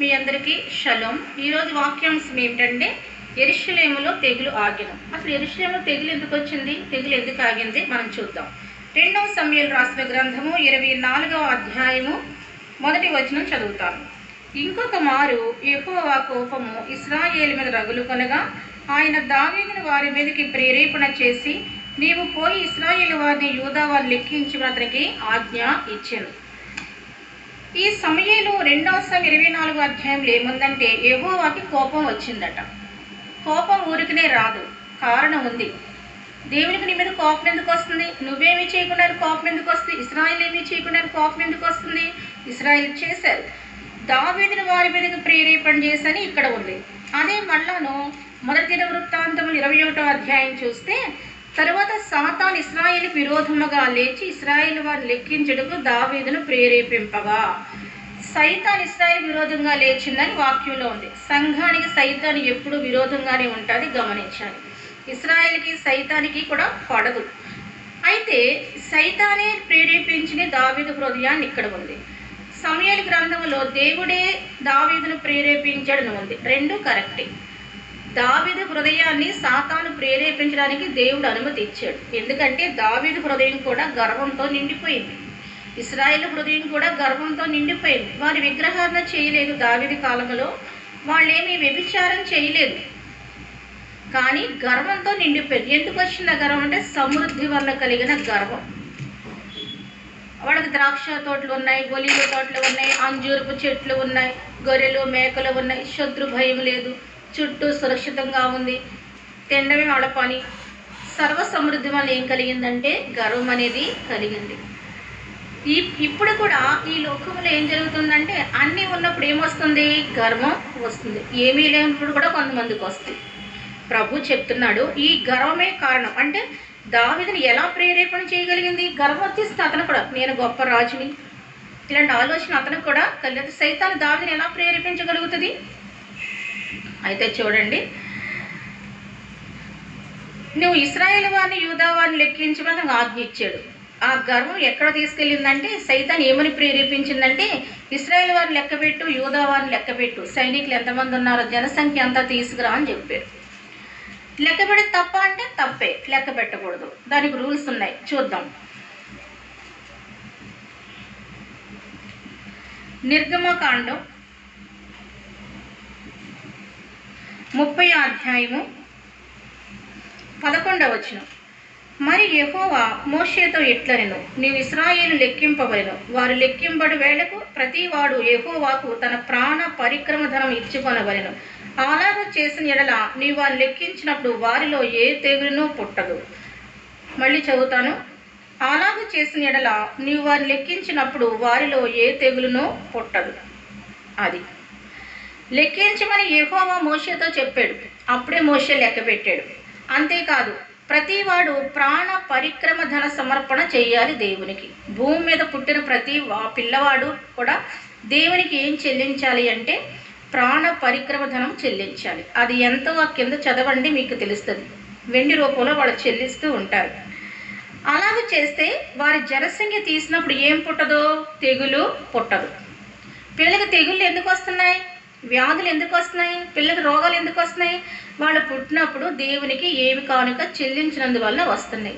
మీ అందరికీ షలోం. ఈరోజు వాక్యాంశం ఏమిటంటే యెరూషలేములో తెగులు ఆగెను. అసలు యెరూషలేములో తెగులు ఎందుకు వచ్చింది, తెగులు ఎందుకు ఆగింది మనం చూద్దాం. 2వ సమూయేలు రాసిన గ్రంథము 24వ అధ్యాయము 1వ వచనం చదువుతాను. ఇంకొక మారు యెహోవా కోపము ఇశ్రాయేలు మీద రగులుకొనగా ఆయన దావీదును వారి మీదకి ప్రేరేపణ చేసి, నీవు పోయి ఇశ్రాయేలు వారిని యూదా వారిని లెక్కించి అతనికి ఆజ్ఞ ఇచ్చెను. ఈ సమయంలో 2వ సమూయేలు 24వ అధ్యాయంలో ఏముందంటే యెహోవాకి కోపం వచ్చిందట. కోపం ఊరికనే రాదు, కారణం ఉంది. దేవునికి నీ మీద కోపం ఎందుకు వస్తుంది? నువ్వేమీ చేయకుండా కోపం ఎందుకు వస్తుంది? ఇశ్రాయేలు ఏమీ చేయకుండా కోపం ఎందుకు వస్తుంది? ఇశ్రాయేలు చేశారు. దావీదును వారి మీదకి ప్రేరేపణ చేసని ఇక్కడ ఉంది. అదే మళ్ళాను మొదటి దినవృత్తాంతములు 21వ అధ్యాయం చూస్తే, తరువాత సాతాను ఇశ్రాయేలుకు విరోధముగా లేచి ఇశ్రాయేలు వారిని లెక్కించుటకు దావీదును ప్రేరేపింపగా, సైతాన్ ఇశ్రాయేలు విరోధంగా లేచిందని వాక్యంలో ఉంది. సంఘానికి సైతాను ఎప్పుడు విరోధంగానే ఉంటుంది, గమనించాలి. ఇశ్రాయేలుకి సైతానికి కూడా పడదు. అయితే సైతానే ప్రేరేపించిన దావీదు హృదయాన్ని ఇక్కడ ఉంది. సమూయేలు గ్రంథంలో దేవుడే దావీదును ప్రేరేపించాడని ఉంది. రెండు కరెక్టే. దావీదు హృదయాన్ని సాతాను ప్రేరేపించడానికి దేవుడు అనుమతి ఇచ్చాడు. ఎందుకంటే దావీదు హృదయం కూడా గర్వంతో నిండిపోయింది. ఇశ్రాయేలు హృదయం కూడా గర్వంతో నిండిపోయింది. వారి విగ్రహారాధన చేయలేదు. దావీదు కాలంలో వాళ్ళేమీ వ్యభిచారం చేయలేదు, కానీ గర్వంతో నిండిపోయింది. ఎందుకు వచ్చిన గర్వం అంటే సమృద్ధి వల్ల కలిగిన గర్వం. వాళ్ళకి ద్రాక్ష తోటలు ఉన్నాయి, ఒలీవ తోటలు ఉన్నాయి, అంజూరపు చెట్లు ఉన్నాయి, గొర్రెలు మేకలు ఉన్నాయి, శత్రు భయం లేదు, చుట్టూ సురక్షితంగా ఉంది, తినడమే వాళ్ళ పని. సర్వ సమృద్ధి వల్ల ఏం కలిగిందంటే గర్వం అనేది కలిగింది. ఇప్పుడు కూడా ఈ లోకంలో ఏం జరుగుతుందంటే అన్నీ ఉన్నప్పుడు ఏమొస్తుంది? గర్వం వస్తుంది. ఏమీ లేనప్పుడు కూడా కొంతమందికి వస్తుంది. ప్రభు చెప్తున్నాడు, ఈ గర్వమే కారణం. అంటే దావీదుని ఎలా ప్రేరేపణ చేయగలిగింది? గర్వం వచ్చేస్తుంది అతను కూడా, నేను గొప్ప రాజుని, ఇలాంటి ఆలోచన అతనికి కూడా కలిగింది. సైతాను దావీదుని ఎలా ప్రేరేపించగలుగుతుంది? అయితే చూడండి, నువ్వు ఇశ్రాయేలు వారిని యూదా వారిని లెక్కించమని ఆజ్ఞ ఇచ్చాడు. ఆ గర్వం ఎక్కడ తీసుకెళ్ళిందంటే సైతాన్ ఏమని ప్రేరేపించిందంటే, ఇశ్రాయేలు వారిని లెక్కపెట్టు, యూదా వారిని లెక్కపెట్టు, సైనికులు ఎంతమంది ఉన్నారో జనసంఖ్య అంతా తీసుకురా అని చెప్పారు. లెక్క పెడితే తప్ప అంటే తప్పే, లెక్క పెట్టకూడదు. దానికి రూల్స్ ఉన్నాయి, చూద్దాం. నిర్గమకాండం 30వ అధ్యాయము 11వ వచనం. మరి యెహోవా మోషేతో ఇట్లనెను, నీవు ఇశ్రాయేలు లెక్కింపవలెను. వారు లెక్కింపడు వేళకు ప్రతివాడు యెహోవాకు తన ప్రాణ పరిక్రమ ధనం ఇచ్చుకొనవలెను. అలాగూ చేసిన ఎడల నీవు వారిని లెక్కించినప్పుడు వారిలో ఏ తెగులునూ పుట్టదు. మళ్ళీ చదువుతాను. అలాగూ చేసిన ఎడల నీవు వారిని లెక్కించినప్పుడు వారిలో ఏ తెగులునూ పుట్టదు. అది లెక్కించమని యెహోవా మోషేతో చెప్పాడు. అప్పుడే మోషే లెక్క పెట్టాడు. అంతేకాదు, ప్రతివాడు ప్రాణ పరిక్రమ ధన సమర్పణ చేయాలి దేవునికి. భూమి మీద పుట్టిన ప్రతి పిల్లవాడు కూడా దేవునికి ఏం చెల్లించాలి అంటే ప్రాణ పరిక్రమ ధనం చెల్లించాలి. అది ఎంతో కింద చదవండి, మీకు తెలుస్తుంది. వెండి రూపంలో వాళ్ళు చెల్లిస్తూ ఉంటారు. అలాగే చేస్తే వారి జనసంఖ్య తీసినప్పుడు ఏం పుట్టదో? తెగులు పుట్టదు. పిల్లలకి తెగుళ్ళు ఎందుకు వస్తున్నాయి? వ్యాధులు ఎందుకు వస్తున్నాయి? పిల్లలకి రోగాలు ఎందుకు వస్తున్నాయి? వాళ్ళు పుట్టినప్పుడు దేవునికి ఏమి కానుక చెల్లించినందువల్ల వస్తున్నాయి.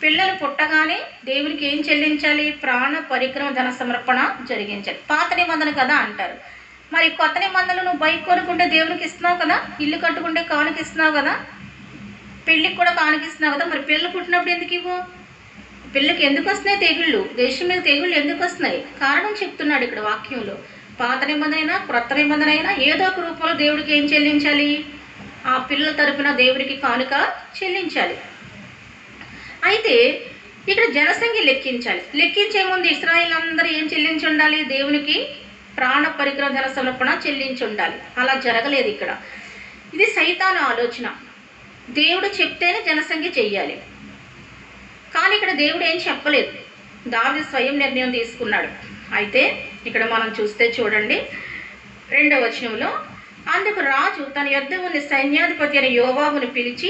పిల్లలు పుట్టగానే దేవునికి ఏం చెల్లించాలి? ప్రాణ పరిక్రమ ధన సమర్పణ జరిగించాలి. పాత నిబంధన కదా అంటారు. మరి కొత్త నిబంధనలు నువ్వు బైక్ కొనుక్కుంటే దేవునికి ఇస్తున్నావు కదా, ఇల్లు కట్టుకుంటే కానుక ఇస్తున్నావు కదా, పెళ్ళికి కూడా కానుక ఇస్తున్నావు కదా. మరి పిల్లలు పుట్టినప్పుడు ఎందుకు ఇవ్వు? పిల్లలకి ఎందుకు వస్తున్నాయి తెగుళ్ళు? దేశం మీద తెగుళ్ళు ఎందుకు వస్తున్నాయి? కారణం చెప్తున్నాడు ఇక్కడ వాక్యంలో. పాత నిబంధన అయినా క్రొత్త నిబంధన అయినా ఏదో ఒక రూపంలో దేవుడికి ఏం చెల్లించాలి? ఆ పిల్లల తరపున దేవుడికి కానుక చెల్లించాలి. అయితే ఇక్కడ జనసంఖ్య లెక్కించాలి. లెక్కించే ముందు ఇశ్రాయేలు అందరూ ఏం చెల్లించి ఉండాలి? దేవునికి ప్రాణ పరిక్రమ ధన సమర్పణ చెల్లించి ఉండాలి. అలా జరగలేదు ఇక్కడ. ఇది సైతాను ఆలోచన. దేవుడు చెప్తేనే జనసంఖ్య చెయ్యాలి, కానీ ఇక్కడ దేవుడు ఏం చెప్పలేదు. దావీదు స్వయం నిర్ణయం తీసుకున్నాడు. అయితే ఇక్కడ మనం చూస్తే చూడండి, 2వ వచనంలో, అందుకు రాజు తన యొద్ద ఉన్న సైన్యాధిపతి అయిన యోవాబును పిలిచి,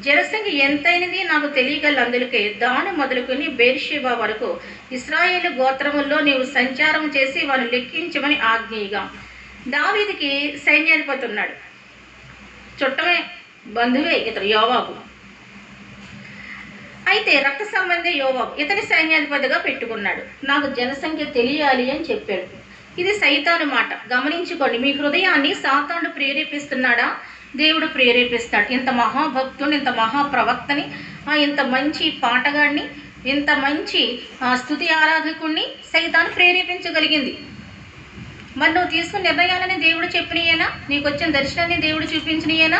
జనసంఖ్య ఎంతైనది నాకు తెలియగలందులకే దాను మొదలుకొని బేర్షెబా వరకు ఇశ్రాయేలు గోత్రముల్లో నీవు సంచారం చేసి వారిని లెక్కించమని ఆజ్ఞగా. దావీదుకి సైన్యాధిపతి ఉన్నాడు, చుట్టమే, బంధువే ఇతడు యోవాబు. అయితే రక్త సంబంధి యోవాబు ఇతని సైన్యాధిపతిగా పెట్టుకున్నాడు. నాకు జనసంఖ్య తెలియాలి అని చెప్పాడు. ఇది సైతాను మాట, గమనించుకోండి. మీ హృదయాన్ని సాతానుడు ప్రేరేపిస్తున్నాడా? దేవుడు ప్రేరేపిస్తాడు. ఇంత మహాభక్తుని, ఇంత మహాప్రవక్తని, ఇంత మంచి పాటగాడిని, ఇంత మంచి స్తుతి ఆరాధకుడిని సైతాను ప్రేరేపించగలిగింది. మరి నువ్వు తీసుకున్న నిర్ణయాలని దేవుడు చెప్పినయేనా? నీకు వచ్చిన దర్శనాన్ని దేవుడు చూపించినయేనా?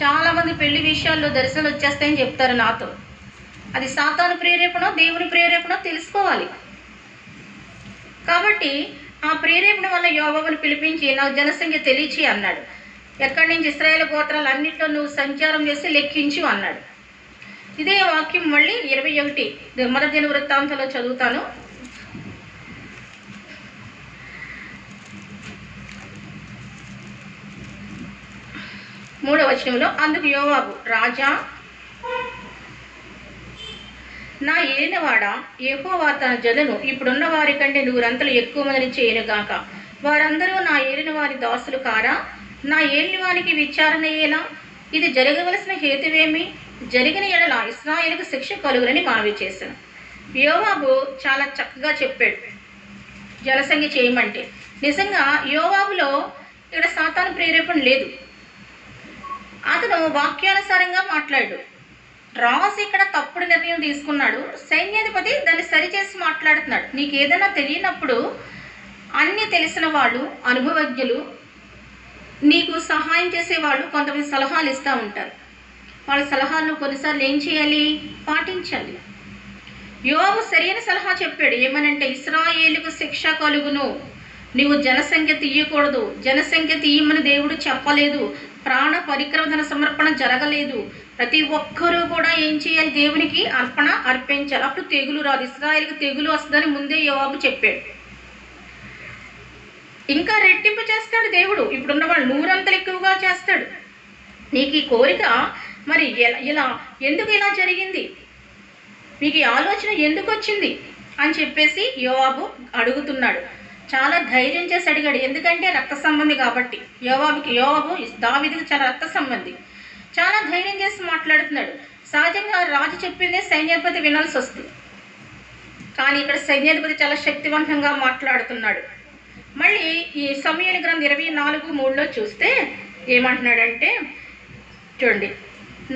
చాలామంది పెళ్లి విషయాల్లో దర్శనాలు వచ్చేస్తాయని చెప్తారు నాతో. అది సాతాను ప్రేరేపణ, దేవుని ప్రేరేపణ తెలుసుకోవాలి. కాబట్టి ఆ ప్రేరేపణ వల్ల యోవాబుని పిలిపించి నాకు జనసంఖ్య తెలియచి అన్నాడు. ఎక్కడి నుంచి? ఇశ్రాయేలు గోత్రాలు అన్నింటిలో నువ్వు సంచారం చేసి లెక్కించు అన్నాడు. ఇదే వాక్యం మళ్ళీ 21 మొదటి దినవృత్తాంతంలో చదువుతాను. 3వ వచనంలో, అందుకు యోవాబు, రాజా, నా ఏలినవాడా, యెహోవా తన జనులను ఇప్పుడున్న వారి కంటే 100 ఎక్కువ మందిని చేయనుగాక. వారందరూ నా ఏలిన వారి దాసులు కారా? నా ఏలిన వారికి విచారణ అయ్యేలా ఇది జరగవలసిన హేతువేమి? జరిగిన ఎడల ఇశ్రాయేలుకు శిక్ష కలుగునని మనవి చేశాను. యోవాబు చాలా చక్కగా చెప్పాడు జనసంఖ్య చేయమంటే. నిజంగా యోవాబులో ఇక్కడ సాతాను ప్రేరేపణ లేదు. అతను వాక్యానుసారంగా మాట్లాడు. రాజు ఇక్కడ తప్పుడు నిర్ణయం తీసుకున్నాడు, సైన్యాధిపతి దాన్ని సరిచేసి మాట్లాడుతున్నాడు. నీకు ఏదైనా తెలియనప్పుడు అన్నీ తెలిసిన వాళ్ళు, అనుభవజ్ఞులు, నీకు సహాయం చేసేవాళ్ళు కొంతమంది సలహాలు ఇస్తూ ఉంటారు. వాళ్ళ సలహాలను కొన్నిసార్లు ఏం చేయాలి? పాటించాలి. యోవాబు సరైన సలహా చెప్పాడు. ఏమనంటే, ఇశ్రాయేలుకు శిక్ష కలుగును, నీవు జనసంఖ్య తీయకూడదు, జనసంఖ్య తీయమని దేవుడు చెప్పలేదు, ప్రాణ పరిక్రమణ సమర్పణ జరగలేదు, ప్రతి ఒక్కరూ కూడా ఏం చేయాలి? దేవునికి అర్పణ అర్పించాలి, అప్పుడు తెగులు రాదు, ఇశ్రాయేలుకి తెగులు వస్తుందని ముందే యోవాబు చెప్పాడు. ఇంకా రెట్టింపు చేస్తాడు దేవుడు, ఇప్పుడున్న వాళ్ళు 100 ఎక్కువగా చేస్తాడు. నీకు ఈ కోరిక మరి ఇలా ఎందుకు ఇలా జరిగింది, మీకు ఈ ఆలోచన ఎందుకు వచ్చింది అని చెప్పేసి యోవాబు అడుగుతున్నాడు. చాలా ధైర్యం చేసి అడిగాడు, ఎందుకంటే రక్త సంబంధి కాబట్టి. యోవాబు దావీదుకి చాలా రక్త సంబంధి. చాలా ధైర్యం చేసి మాట్లాడుతున్నాడు. సహజంగా రాజు చెప్పిందే సైన్యాధిపతి వినాల్సి వస్తుంది, కానీ ఇక్కడ సైన్యాధిపతి చాలా శక్తివంతంగా మాట్లాడుతున్నాడు. మళ్ళీ ఈ సమూయేలు గ్రంథం 24:3లో చూస్తే ఏమంటున్నాడంటే, చూడండి,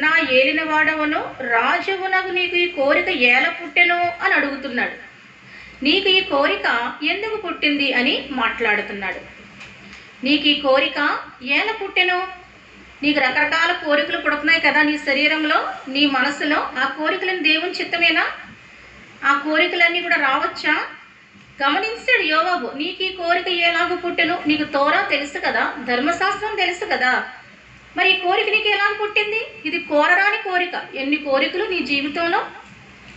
నా ఏలిన వాడవను రాజువునకు నీకు ఈ కోరిక ఎలా పుట్టెను అని అడుగుతున్నాడు. నీకు ఈ కోరిక ఎందుకు పుట్టింది అని మాట్లాడుతున్నాడు. నీకు ఈ కోరిక ఎలా పుట్టెను? నీకు రకరకాల కోరికలు పుడుతున్నాయి కదా నీ శరీరంలో, నీ మనసులో. ఆ కోరికలను దేవుని చిత్తమేనా? ఆ కోరికలన్నీ కూడా రావచ్చా? గమనించాడు యోవాబు. నీకు ఈ కోరిక ఎలాగో పుట్టెను? నీకు తోరా తెలుసు కదా, ధర్మశాస్త్రం తెలుసు కదా, మరి ఈ కోరిక నీకు ఎలా పుట్టింది? ఇది కోరరాని కోరిక. ఎన్ని కోరికలు నీ జీవితంలో,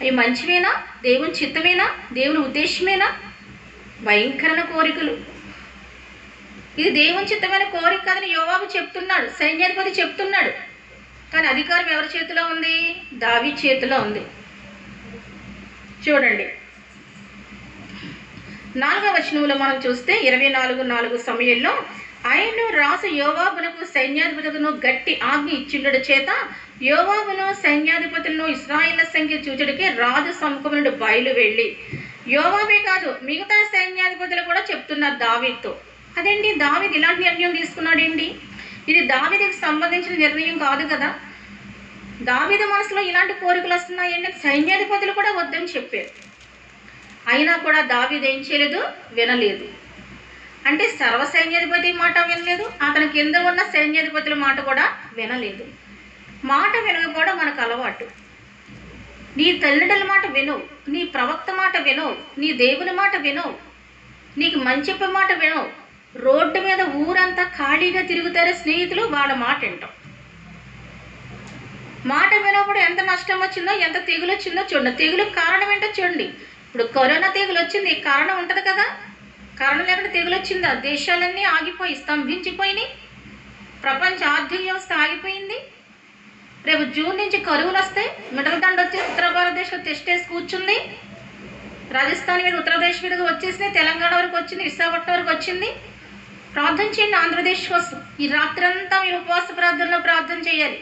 అవి మంచివేనా? దేవుని చిత్తమేనా? దేవుని ఉద్దేశమేనా? భయంకరమైన కోరికలు. ఇది దేవుని చిత్తమైన కోరిక కాదని యోవాబు చెప్తున్నాడు, సైన్యాధిపతి చెప్తున్నాడు. కానీ అధికారం ఎవరి చేతిలో ఉంది? దావీదు చేతిలో ఉంది. చూడండి 4వ వచనంలో మనం చూస్తే 24:4 సమయంలో, ఆయన రాజు యోవాబునకు సైన్యాధిపతులను గట్టి ఆజ్ఞ ఇచ్చిండు చేత యోవాబును సైన్యాధిపతులను ఇశ్రాయేళ్ల సంఖ్య చూచుడికి రాజు సముఖం నుండి బయలు వెళ్ళి, యోవాబే కాదు మిగతా సైన్యాధిపతులు కూడా చెప్తున్నారు దావీదుతో. అదేంటి, దావీదు ఇలాంటి నిర్ణయం తీసుకున్నాడేంటి? ఇది దావీదుకి సంబంధించిన నిర్ణయం కాదు కదా. దావీదు మనసులో ఇలాంటి కోరికలు వస్తున్నాయండి. సైన్యాధిపతులు కూడా వద్దని చెప్పారు, అయినా కూడా దావీదు ఏం చేయలేదు? వినలేదు. అంటే సర్వ సైన్యాధిపతి మాట వినలేదు, అతని కింద ఉన్న సైన్యాధిపతుల మాట కూడా వినలేదు. మాట వినకపోవడం మనకు అలవాటు. నీ తల్లిదండ్రుల మాట వినవు, నీ ప్రవక్త మాట వినవు, నీ దేవుని మాట వినవు, నీకు మంచి చెప్పే మాట వినవు. రోడ్డు మీద ఊరంతా ఖాళీగా తిరుగుతారే స్నేహితులు, వాళ్ళ మాట వింటాం. మాట వినప్పుడు ఎంత నష్టం వచ్చిందో, ఎంత తెగులు వచ్చిందో చూడండి. తెగులకు కారణం ఏంటో చూడండి. ఇప్పుడు కరోనా తెగులు వచ్చింది, కారణం ఉంటుంది కదా. కారణం లేకుండా తెగులు వచ్చిందా? దేశాలన్నీ ఆగిపోయి స్తంభించిపోయినాయి, ప్రపంచ ఆర్థిక వ్యవస్థ ఆగిపోయింది. రేపు జూన్ నుంచి కరువులు వస్తాయి. మిడతదండ వచ్చి ఉత్తర భారతదేశంలో టెస్టేసి కూర్చుంది. రాజస్థాన్ మీద ఉత్తరప్రదేశ్ మీదకి వచ్చేసింది, తెలంగాణ వరకు వచ్చింది, విశాఖపట్నం వరకు వచ్చింది. ప్రార్థన చేయండి ఆంధ్రప్రదేశ్ కోసం. ఈ రాత్రంతా మీరు ఉపవాస ప్రార్థనలో ప్రార్థన చేయాలి.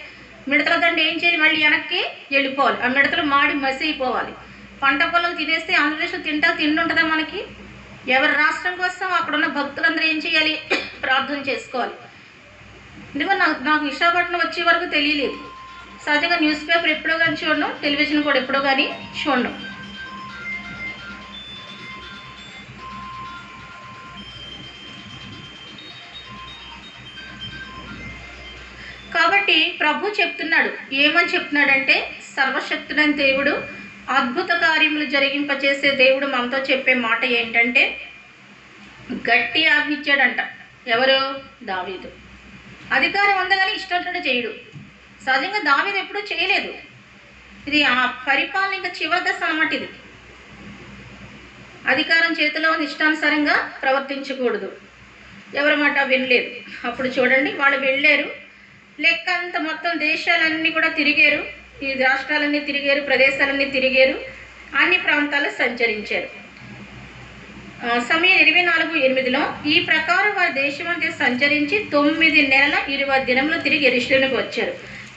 మిడతల దండ ఏం చేయాలి? మళ్ళీ వెనక్కి వెళ్ళిపోవాలి. ఆ మిడతలు మాడి మసి అయిపోవాలి. పంట పొలం తినేస్తే ఆంధ్రప్రదేశ్లో తిండి ఉంటుందా మనకి? ఎవరి రాష్ట్రం కోసం అక్కడున్న భక్తులందరూ ఏం చేయాలి? ప్రార్థన చేసుకోవాలి. ఎందుకంటే నాకు విశాఖపట్నం వచ్చే వరకు తెలియలేదు. సహజంగా న్యూస్ పేపర్ ఎప్పుడో కానీ చూడడం, టెలివిజన్ కూడా ఎప్పుడో కానీ చూడడం. కాబట్టి ప్రభు చెప్తున్నాడు, ఏమని చెప్తున్నాడంటే, సర్వశక్తుడైన దేవుడు, అద్భుత కార్యములు జరిగింపచేసే దేవుడు మనతో చెప్పే మాట ఏంటంటే, గట్టి ఆజ్ఞ ఇచ్చాడంట. ఎవరు? దావీదు. అధికారం ఉంది కానీ ఇష్టం చేయడు. సహజంగా దావీదు ఎప్పుడూ చేయలేదు. ఇది ఆ పరిపాలన ఇంకా చివరి దశ అన్నమాట. ఇది అధికారం చేతిలో ఇష్టానుసారంగా ప్రవర్తించకూడదు. ఎవరి మాట వినలేదు. అప్పుడు చూడండి, వాళ్ళు వెళ్ళారు, లెక్క అంత మొత్తం దేశాలన్నీ కూడా తిరిగారు, ఈ రాష్ట్రాలన్నీ తిరిగారు, ప్రదేశాలన్నీ తిరిగారు, అన్ని ప్రాంతాలు సంచరించారు. సమయం 24:8 ఈ ప్రకారం వారి దేశమంతా సంచరించి 9 నెలల 20 దినములు తిరిగి యెరూషలేముకు వచ్చారు.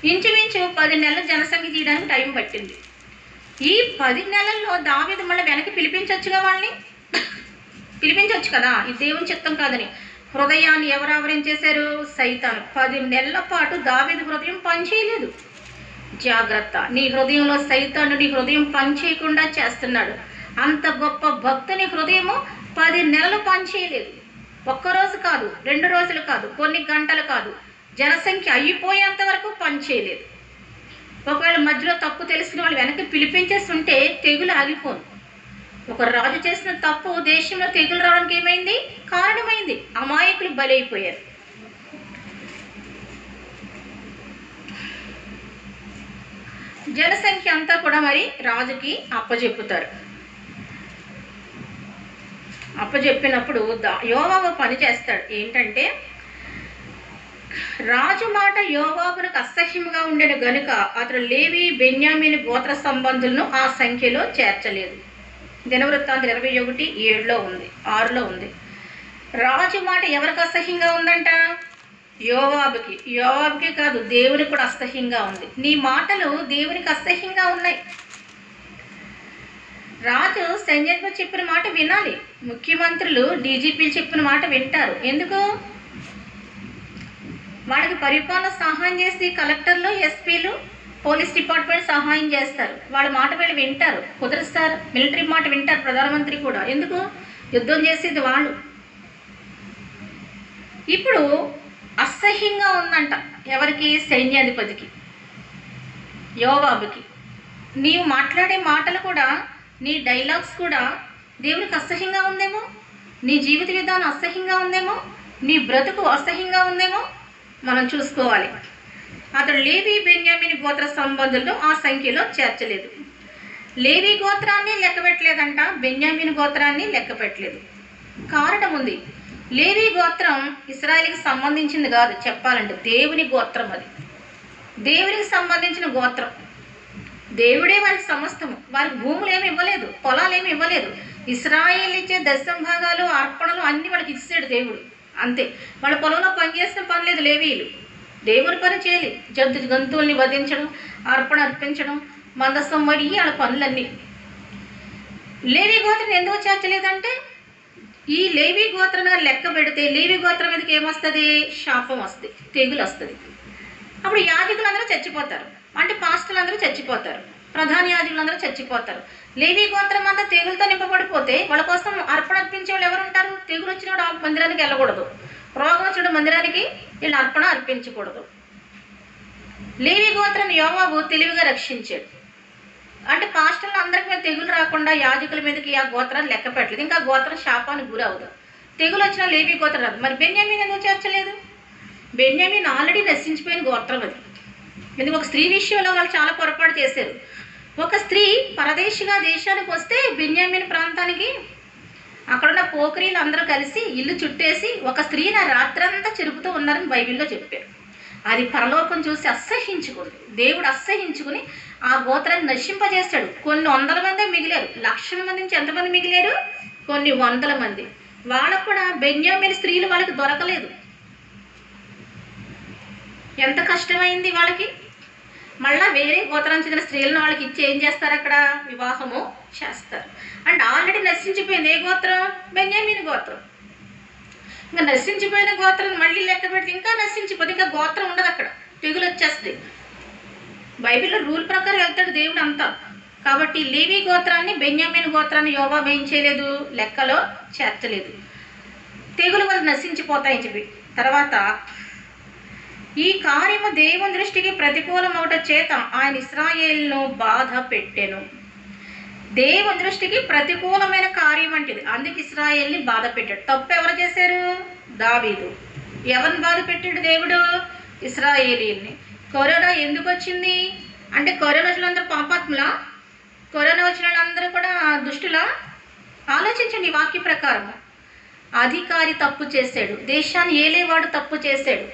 ఇంచుమించు 10 నెలల జనసంఖ్య తీయడానికి టైం పట్టింది. ఈ 10 నెలల్లో దావీదు మళ్ళీ వెనక్కి పిలిపించవచ్చుగా, వాళ్ళని పిలిపించవచ్చు కదా. ఇది దేవుని చిత్తం కాదని. హృదయాన్ని ఎవరు ఆవరించేశారు? సైతాను. 10 నెలల పాటు దావీదు హృదయం పనిచేయలేదు. జాగ్రత్త, నీ హృదయంలో సైతాను నీ హృదయం పనిచేయకుండా చేస్తున్నాడు. అంత గొప్ప భక్తుని హృదయము 10 నెలలు పనిచేయలేదు. ఒక్కరోజు కాదు, 2 రోజులు కాదు, కొన్ని గంటలు కాదు, జనసంఖ్య అయిపోయేంత వరకు పనిచేయలేదు. ఒకవేళ మధ్యలో తప్పు తెలిసిన వాళ్ళు వెనక్కి పిలిపించేసి ఉంటే తెగులు ఆగిపోను. ఒక రాజు చేసిన తప్పు దేశంలో తెగులు రావడానికి ఏమైంది? కారణమైంది. అమాయకులు బలైపోయారు. జనసంఖ్య అంతా కూడా మరి రాజుకి అప్పచెప్పుతారు. అప్పచెప్పినప్పుడు యోవాబు పని చేస్తాడు. ఏంటంటే, రాజు మాట యోవాబునకు అసహ్యంగా ఉండేది గనుక అతడు లేవి బెన్యామీను గోత్ర సంబంధులను ఆ సంఖ్యలో చేర్చలేదు. దినవృత్తాంతం 21:7 ఉంది, 6 ఉంది. రాజు మాట ఎవరికి అసహ్యంగా ఉందంట? యోవాబుకి. యోవాబుకి కాదు, దేవునికి కూడా అసహ్యంగా ఉంది. నీ మాటలు దేవునికి అసహ్యంగా ఉన్నాయి. రాజు సైన్యంలో చెప్పిన మాట వినాలి. ముఖ్యమంత్రులు డీజీపీలు చెప్పిన మాట వింటారు. ఎందుకు? వాళ్ళకి పరిపాలన సహాయం చేసి కలెక్టర్లు, ఎస్పీలు, పోలీస్ డిపార్ట్మెంట్ సహాయం చేస్తారు. వాళ్ళ మాట వీళ్ళు వింటారు, కుదురుస్తారు. మిలిటరీ మాట వింటారు, ప్రధానమంత్రి కూడా. ఎందుకు? యుద్ధం చేసేది వాళ్ళు. ఇప్పుడు అసహ్యంగా ఉందంట. ఎవరికి? సైన్యాధిపతికి, యోవాబుకి. నీవు మాట్లాడే మాటలు కూడా, నీ డైలాగ్స్ కూడా దేవునికి అసహ్యంగా ఉందేమో, నీ జీవిత విధానం అసహ్యంగా ఉందేమో, నీ బ్రతుకు అసహ్యంగా ఉందేమో మనం చూసుకోవాలి. అతడు లేవి బెన్యామీను గోత్ర సంబంధులను ఆ సంఖ్యలో చేర్చలేదు. లేవి గోత్రాన్ని లెక్క పెట్టలేదంట, బెన్యామీను గోత్రాన్ని లెక్క పెట్టలేదు. కారణం ఉంది. లేవి గోత్రం ఇశ్రాయేలుకి సంబంధించింది కాదు. చెప్పాలంటే దేవుని గోత్రం. అది దేవునికి సంబంధించిన గోత్రం. దేవుడే వారికి సమస్తము. వారికి భూములు ఏమి ఇవ్వలేదు, పొలాలు ఏమి ఇవ్వలేదు. ఇశ్రాయేలు ఇచ్చే దశంభాగాలు, అర్పణలు అన్నీ వాళ్ళకి ఇచ్చాడు దేవుడు. అంతే. వాళ్ళ పొలంలో పనిచేసిన పని లేదు. లేవీలు దేవుని పని చేయాలి. జంతువుల్ని వధించడం, అర్పణ అర్పించడం, మందసం మరి వాళ్ళ పనులన్నీ. లేవి గోత్రం ఎందుకు చేర్చలేదంటే, ఈ లేవి గోత్రంగా లెక్క పెడితే లేవి గోత్రం మీదకి ఏమొస్తుంది? శాపం వస్తుంది, తెగులు వస్తుంది. అప్పుడు యాజకులందరూ చచ్చిపోతారు. అంటే పాస్టర్లు అందరూ చచ్చిపోతారు, ప్రధాన యాజకులందరూ చచ్చిపోతారు. లేవి గోత్రం అంతా తెగులతో నింపబడిపోతే వాళ్ళ కోసం అర్పణ అర్పించే వాళ్ళు ఎవరు ఉంటారు? తెగులు వచ్చినప్పుడు ఆ మందిరానికి వెళ్ళకూడదు, రోగం వచ్చిన మందిరానికి వీళ్ళు అర్పణ అర్పించకూడదు. లేవి గోత్రం యోవాబు తెలివిగా రక్షించాడు. అంటే పాస్టర్లు అందరికి మీద తెగులు రాకుండా యాజకుల మీదకి ఆ గోత్రాన్ని లెక్క పెట్టలేదు. ఇంకా గోత్రం శాపానికి గురవుదు. తెగులు వచ్చిన లేవి గోత్రం రాదు. మరి బెన్యామీన్ ఎందుకు చేర్చలేదు? బెన్యామీన్ ఆల్రెడీ నశించిపోయిన గోత్రం అది. ఎందుకు? ఒక స్త్రీ విషయంలో వాళ్ళు చాలా పొరపాటు చేశారు. ఒక స్త్రీ పరదేశిగా దేశానికి వస్తే బెన్యామీన్ ప్రాంతానికి అక్కడున్న పోకరీలు అందరూ కలిసి ఇల్లు చుట్టేసి ఒక స్త్రీని రాత్రంతా చెరుపుతూ ఉన్నారని బైబిల్లో చెప్పారు. అది పరలోకం చూసి అసహ్యించుకుంది. దేవుడు అసహ్యించుకుని ఆ గోత్రాన్ని నశింపజేస్తాడు. కొన్ని 100 మందే మిగిలారు. 1,00,000 మంది నుంచి ఎంతమంది మిగిలారు? కొన్ని 100 మంది. వాళ్ళకు కూడా బెన్యామీన్ స్త్రీలు వాళ్ళకి దొరకలేదు. ఎంత కష్టమైంది వాళ్ళకి. మళ్ళీ వేరే గోత్రం చెందిన స్త్రీలను వాళ్ళకి ఇచ్చి ఏం చేస్తారు, అక్కడ వివాహము చేస్తారు. అండ్ ఆల్రెడీ నశించిపోయింది ఏ గోత్రం, బెన్యామీన్ గోత్రం. ఇంకా నశించిపోయిన గోత్రం మళ్ళీ లెక్క పెడితే ఇంకా నశించిపోతే ఇంకా గోత్రం ఉండదు, అక్కడ తెగులు వచ్చేస్తుంది. బైబిల్లో రూల్ ప్రకారం వెళ్తాడు దేవుడు అంతా. కాబట్టి లేవి గోత్రాన్ని, బెన్యామీన్ గోత్రాన్ని యోవాబు ఏం చేయలేదు, లెక్కలో చేర్చలేదు. తెగులు వల్ల నశించిపోతాయని చెప్పి. తర్వాత ఈ కార్యము దేవుని దృష్టికి ప్రతికూలమవట చేత ఆయన ఇశ్రాయేలును బాధ పెట్టెను. దేవుని దృష్టికి ప్రతికూలమైన కార్యం అంటేది, అందుకు ఇశ్రాయేల్ని బాధ పెట్టాడు. తప్పు ఎవరు చేశారు, దావీదు. ఎవరిని బాధ పెట్టాడు దేవుడు, ఇశ్రాయేలీల్ని. కరోనా ఎందుకు వచ్చింది అంటే కరోనా వచ్చిన వాళ్ళందరూ పాపాత్ములా, కరోనా వచ్చిన వాళ్ళందరూ కూడా దుష్టులా? ఆలోచించండి. వాక్య ప్రకారం అధికారి తప్పు చేశాడు, దేశాన్ని ఏలేవాడు తప్పు చేశాడు,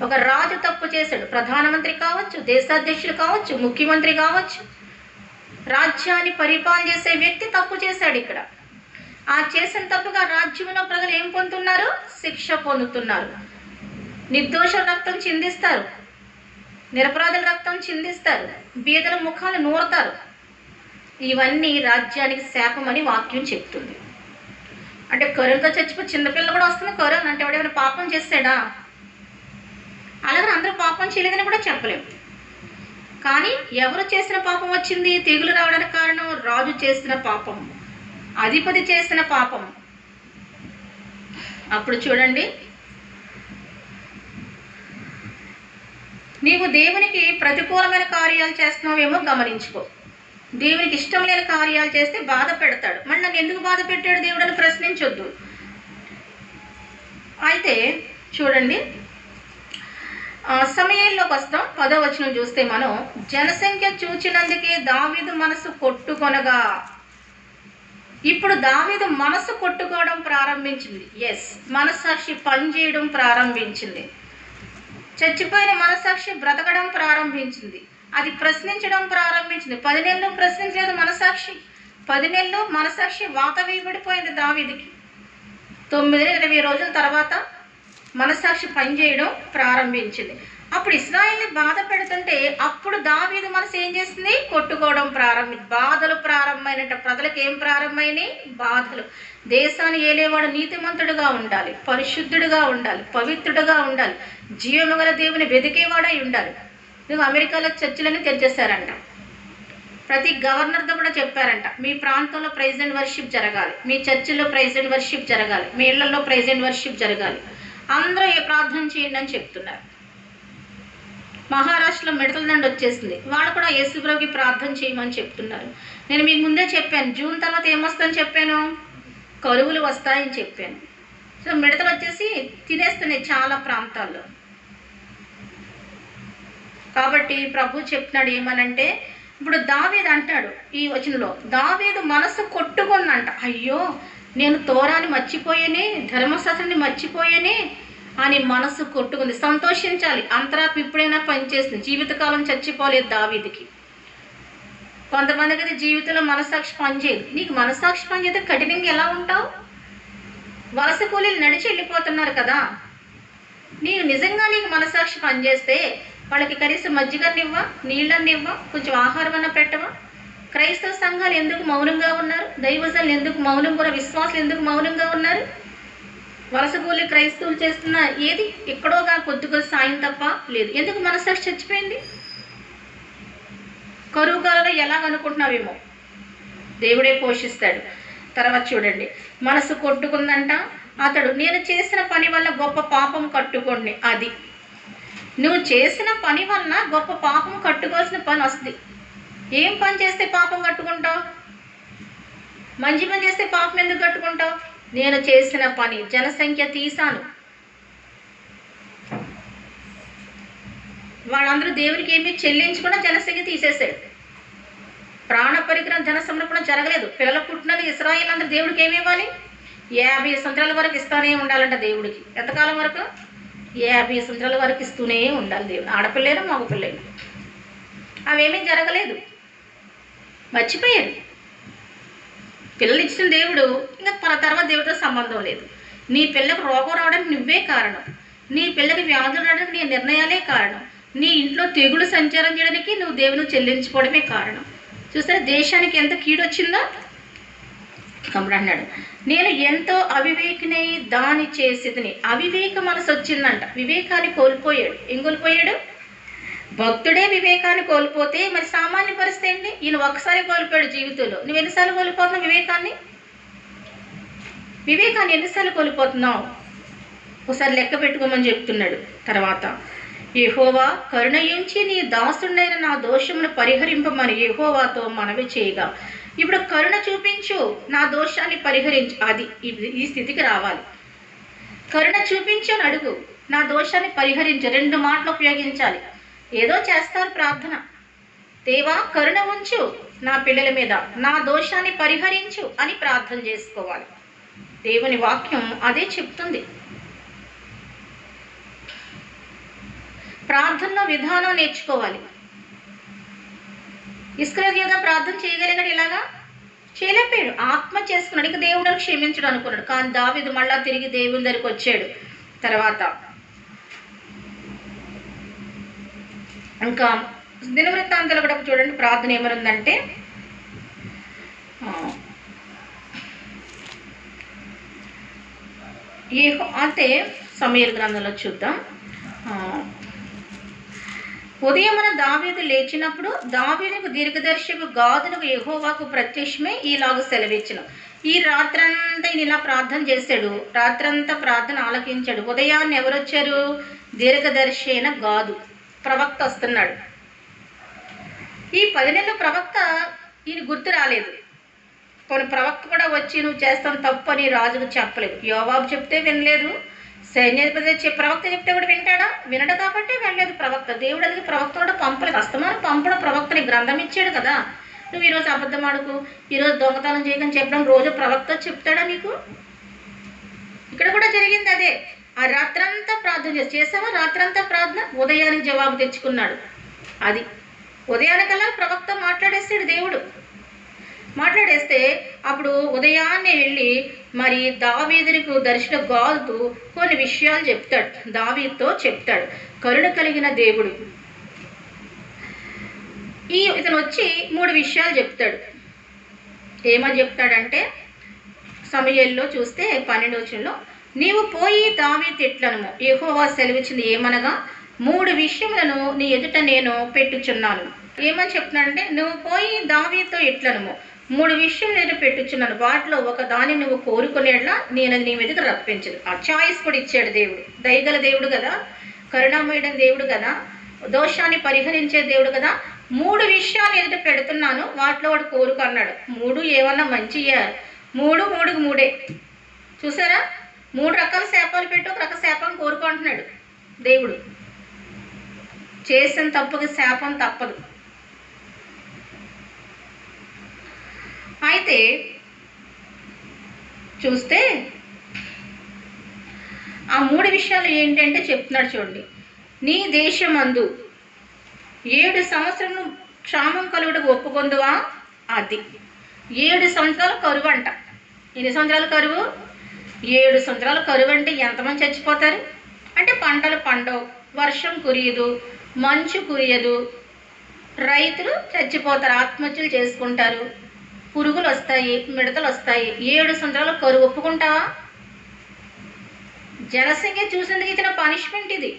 ఒక రాజు తప్పు చేశాడు, ప్రధానమంత్రి కావచ్చు, దేశాధ్యక్షులు కావచ్చు, ముఖ్యమంత్రి కావచ్చు, రాజ్యాన్ని పరిపాలన చేసే వ్యక్తి తప్పు చేశాడు. ఇక్కడ ఆ చేసిన తప్పుగా రాజ్యంలో ప్రజలు ఏం పొందుతున్నారు, శిక్ష పొందుతున్నారు. నిర్దోషుల రక్తం చిందిస్తారు, నిరపరాధుల రక్తం చిందిస్తారు, బీదల ముఖాలు నూరుతారు. ఇవన్నీ రాజ్యానికి శాపమని వాక్యం చెప్తుంది. అంటే కరోనాతో చచ్చిపోయి చిన్నపిల్లలు కూడా వస్తుంది. కరోనా అంటే ఎవడేమైనా పాపం చేస్తాడా? అలాగే అందరూ పాపం చేయలేదని కూడా చెప్పలేము. కానీ ఎవరు చేసిన పాపం వచ్చింది, తెగులు రావడానికి కారణం రాజు చేసిన పాపం, అధిపతి చేసిన పాపం. అప్పుడు చూడండి, నీవు దేవునికి ప్రతికూలమైన కార్యాలు చేస్తున్నావేమో గమనించుకో. దేవునికి ఇష్టం లేని కార్యాలు చేస్తే బాధ పెడతాడు. మళ్ళీ నన్ను ఎందుకు బాధ పెట్టాడు దేవుడు అని ప్రశ్నించొద్దు. అయితే చూడండి, సమయంలోకి వస్తాం. 10వ వచనం చూస్తే మనం, జనసంఖ్య చూచినందుకే దావీదు మనసు కొట్టుకొనగా. ఇప్పుడు దావీదు మనసు కొట్టుకోవడం ప్రారంభించింది. మనస్సాక్షి పనిచేయడం ప్రారంభించింది. చచ్చిపోయిన మనస్సాక్షి బ్రతకడం ప్రారంభించింది. అది ప్రశ్నించడం ప్రారంభించింది. 10 నెలలు ప్రశ్నించలేదు మనస్సాక్షి. 10 నెలలు మనస్సాక్షి వాత వేయబడిపోయింది దావీదుకి. 920 రోజుల తర్వాత మనస్సాక్షి పనిచేయడం ప్రారంభించింది. అప్పుడు ఇశ్రాయేల్ని బాధ పెడుతుంటే అప్పుడు దావీదు మనసు ఏం చేసింది, కొట్టుకోవడం బాధలు ప్రారంభమైనట్టు. ప్రజలకు ఏం ప్రారంభమైనాయి, బాధలు. దేశాన్ని ఏలేవాడు నీతిమంతుడుగా ఉండాలి, పరిశుద్ధుడుగా ఉండాలి, పవిత్రుడుగా ఉండాలి, జీవముగల దేవుని వెతికేవాడై ఉండాలి. నువ్వు అమెరికాలో చర్చిలని తెరిచేశారంట. ప్రతి గవర్నర్తో కూడా చెప్పారంట, మీ ప్రాంతంలో ప్రైజ్ అండ్ వర్షిప్ జరగాలి, మీ చర్చిలో ప్రైజ్ అండ్ వర్షిప్ జరగాలి, మీ ఇళ్లలో ప్రైజ్ అండ్ వర్షిప్ జరగాలి, అందరూ ఏ ప్రార్థన చేయండి అని చెప్తున్నారు. మహారాష్ట్రలో మిడతల దండ వచ్చేసింది, వాళ్ళు కూడా యేసుప్రభుకి ప్రార్థన చేయమని చెప్తున్నారు. నేను మీకు ముందే చెప్పాను, జూన్ తర్వాత ఏమొస్తుందని చెప్పాను, కరువులు వస్తాయని చెప్పాను. సో మిడతలు వచ్చేసి తినేస్తున్నాయి చాలా ప్రాంతాల్లో. కాబట్టి ప్రభు చెప్తున్నాడు ఏమనంటే, ఇప్పుడు దావీదు అంటాడు ఈ వచనంలో, దావీదు మనసు కొట్టుకుందంట. అయ్యో నేను తోరాని మర్చిపోయానే, ధర్మశాస్త్రాన్ని మర్చిపోయానే అని మనసు కొట్టుకుంది. సంతోషించాలి, అంతరాత్మ ఇప్పుడైనా పనిచేస్తుంది. జీవితకాలం చచ్చిపోలేదు దావీదుకి. కొంతమందికి అయితే జీవితంలో మనస్సాక్షి పనిచేయదు. నీకు మనస్సాక్షి పనిచేస్తే కఠినంగా ఎలా ఉంటావు? వలస కూలీలు నడిచి వెళ్ళిపోతున్నారు కదా. నీకు నిజంగా నీకు మనస్సాక్షి పనిచేస్తే వాళ్ళకి కనీసం మజ్జిగనివ్వా, నీళ్ళనివ్వా, కొంచెం ఆహారం అన్న పెట్టవా? క్రైస్తవ సంఘాలు ఎందుకు మౌనంగా ఉన్నారు? దైవజనులు ఎందుకు మౌనం కూడా, విశ్వాసులు ఎందుకు మౌనంగా ఉన్నారు? వలస కూలి క్రైస్తవులు చేస్తున్న ఏది ఎక్కడోగా కొద్దిగా సాయం తప్ప లేదు. ఎందుకు మనస్సాక్షి చచ్చిపోయింది? కరువు కాలంలో ఎలాగనుకుంటున్నావేమో, దేవుడే పోషిస్తాడు. తర్వాత చూడండి, మనసు కొట్టుకుందంట. అతడు నేను చేసిన పని వల్ల గొప్ప పాపం కట్టుకోండి. అది నువ్వు చేసిన పని వలన గొప్ప పాపం కట్టుకోవాల్సిన పని వస్తుంది. ఏం పని చేస్తే పాపం కట్టుకుంటావు? మంచి పని చేస్తే పాపం ఎందుకు కట్టుకుంటావు? నేను చేసిన పని, జనసంఖ్య తీశాను. వాళ్ళందరూ దేవునికి ఏమీ చెల్లించకుండా జనసంఖ్య తీసేశాడు. ప్రాణ పరిగ్రహం జన సమర్పణ జరగలేదు. పిల్లలు పుట్టినది ఇశ్రాయేలు అందరూ దేవుడికి ఏమి ఇవ్వాలి? 50 సంవత్సరాల వరకు ఇస్తూనే ఉండాలంట దేవుడికి. ఎంతకాలం వరకు? 50 సంవత్సరాల వరకు ఇస్తూనే ఉండాలి దేవుడు. ఆడపిల్లేరు మగపిల్లేరు. అవేమీ జరగలేదు, మర్చిపోయారు. పిల్లలు ఇచ్చిన దేవుడు, ఇంకా తర్వాత దేవుడితో సంబంధం లేదు. నీ పిల్లకు రోగం రావడానికి నువ్వే కారణం, నీ పిల్లకి వ్యాధులు రావడానికి నీ నిర్ణయాలే కారణం, నీ ఇంట్లో తెగులు సంచారం చేయడానికి నువ్వు దేవుని చెల్లించుకోవడమే కారణం. చూసారా దేశానికి ఎంత కీడొచ్చిందో. కమరా అన్నాడు, నేను ఎంతో అవివేకినై దాని చేసేదని. అవివేక మనసు వచ్చిందంట, వివేకాన్ని కోల్పోయాడు. ఏం కోల్పోయాడు? భక్తుడే వివేకాన్ని కోల్పోతే మరి సామాన్య పరిస్థితి ఏంటి? ఈయన ఒక్కసారి కోల్పోయాడు జీవితంలో. నువ్వు ఎన్నిసార్లు కోల్పోతున్నావు వివేకాన్ని? వివేకాన్ని ఎన్నిసార్లు కోల్పోతున్నావు? ఒకసారి లెక్క పెట్టుకోమని చెప్తున్నాడు. తర్వాత యెహోవా కరుణయించి నీ దాసుడైన నా దోషమును పరిహరింపమని యెహోవాతో మనవి చేయగా. ఇప్పుడు కరుణ చూపించు, నా దోషాన్ని పరిహరించు. అది ఈ స్థితికి రావాలి. కరుణ చూపించు అని అడుగు, నా దోషాన్ని పరిహరించు. 2 మాటలు ఉపయోగించాలి. ఏదో చేస్తారు ప్రార్థన, దేవా కరుణ ఉంచు నా పిల్లల మీద, నా దోషాన్ని పరిహరించు అని ప్రార్థన చేసుకోవాలి. దేవుని వాక్యం అదే చెప్తుంది. ప్రార్థనలో విధానం నేర్చుకోవాలి. ఇస్కరియోతు ప్రార్థన చేయగలిగాడు, ఇలాగా చేయలేకపోయాడు. ఆత్మ చేసుకున్నాడు, ఇక దేవుడు క్షమించడు అనుకున్నాడు. కానీ దావీదు మళ్ళా తిరిగి దేవుని దగ్గరికి వచ్చాడు. తర్వాత ఇంకా దినవృత్తాంతాలు కూడా చూడండి, ప్రార్థన ఏమనుందంటే అంటే సమూయేలు గ్రంథంలో చూద్దాం. ఉదయమున దావీదు లేచినప్పుడు దావీదుకు దీర్ఘదర్శికు గాదునకు యెహోవాకు ప్రత్యక్షమై ఈలాగు సెలవిచ్చును. ఈ రాత్రంతా ఈయన ఇలా ప్రార్థన చేశాడు. రాత్రంతా ప్రార్థన ఆలకించాడు. ఉదయాన్ని ఎవరొచ్చారు? దీర్ఘదర్శి అయిన గాదు ప్రవక్త వస్తున్నాడు. ఈ 10 నెలల ప్రవక్త ఈయన గుర్తు రాలేదు. కొన్ని ప్రవక్త కూడా వచ్చి నువ్వు చేస్తాను తప్పు అని రాజుకు చెప్పలేదు. యోవాబు చెప్తే వినలేదు, సైన్యాధిపతి ప్రవక్త చెప్తే కూడా వింటాడా? వినడు కాబట్టి వెళ్ళలేదు ప్రవక్త. దేవుడు అది ప్రవక్త కూడా పంపలేదు. అస్తమానం పంపడం ప్రవక్తని గ్రంథం ఇచ్చాడు కదా. నువ్వు ఈరోజు అబద్ధం ఆడుకు, ఈరోజు దొంగతనం చేయకని చెప్పడం రోజు ప్రవక్త చెప్తాడా నీకు? ఇక్కడ కూడా జరిగింది అదే. ఆ రాత్రంతా ప్రార్థన చేసావా? రాత్రంతా ప్రార్థన, ఉదయానికి జవాబు తెచ్చుకున్నాడు. అది ఉదయానికల్లా ప్రవక్త మాట్లాడేస్తాడు దేవుడు. మాట్లాడేస్తే అప్పుడు ఉదయాన్నే వెళ్ళి మరి దావీదుకు దర్శన గాదు కొన్ని విషయాలు చెప్తాడు, దావీదుతో చెప్తాడు. కరుణ కలిగిన దేవుడు ఇతను వచ్చి 3 విషయాలు చెప్తాడు. ఏమని చెప్తాడంటే సమూయేలులో చూస్తే 12వ వచనంలో, నీవు పోయి దావీదు ఎట్లనము యెహోవా సెలవిచ్చింది ఏమనగా 3 విషయములను నీ ఎదుట నేను పెట్టుచున్నాను. ఏమని చెప్తున్నాడంటే నువ్వు పోయి దావీదుతో ఎట్లనము 3 విషయం నేను పెట్టుచున్నాను, వాటిలో ఒక దాన్ని నువ్వు కోరుకునేట్లా నేను నీ మీదకి రప్పించదు. ఆ చాయిస్ కూడా ఇచ్చాడు దేవుడు. దయగల దేవుడు కదా, కరుణామయుడైన దేవుడు కదా, దోషాన్ని పరిహరించే దేవుడు కదా. 3 విషయాలు ఎదుట పెడుతున్నాను, వాటిలో వాడు కోరుకు అన్నాడు. 3 ఏమన్నా మంచియా? 3 3 చూసారా? 3 రకాల శాపాలు పెట్టి ఒక రకం శాపం కోరుకుంటున్నాడు దేవుడు. చేసిన తప్పుకి శాపం తప్పదు. అయితే చూస్తే ఆ 3 విషయాలు ఏంటంటే చెప్తున్నాడు చూడండి. నీ దేశమందు 7 సంవత్సరములు క్షామం కలుగుటకు ఒప్పుకొందువా? అది 7 సంవత్సరాల కరువు అంట. ఎన్ని సంవత్సరాల కరువు? 7 సంవత్సరాల కరువు అంటే ఎంతమంది చచ్చిపోతారు? అంటే పంటలు పండవు, వర్షం కురియదు, మంచు కురియదు, రైతులు చచ్చిపోతారు, ఆత్మహత్యలు చేసుకుంటారు, పురుగులు వస్తాయి, మిడతలు వస్తాయి. 7 సంవత్సరాల కరువు ఒప్పుకుంటావా? జనసంఖ్య చూసేందుకు ఇచ్చిన పనిష్మెంట్ ఇది.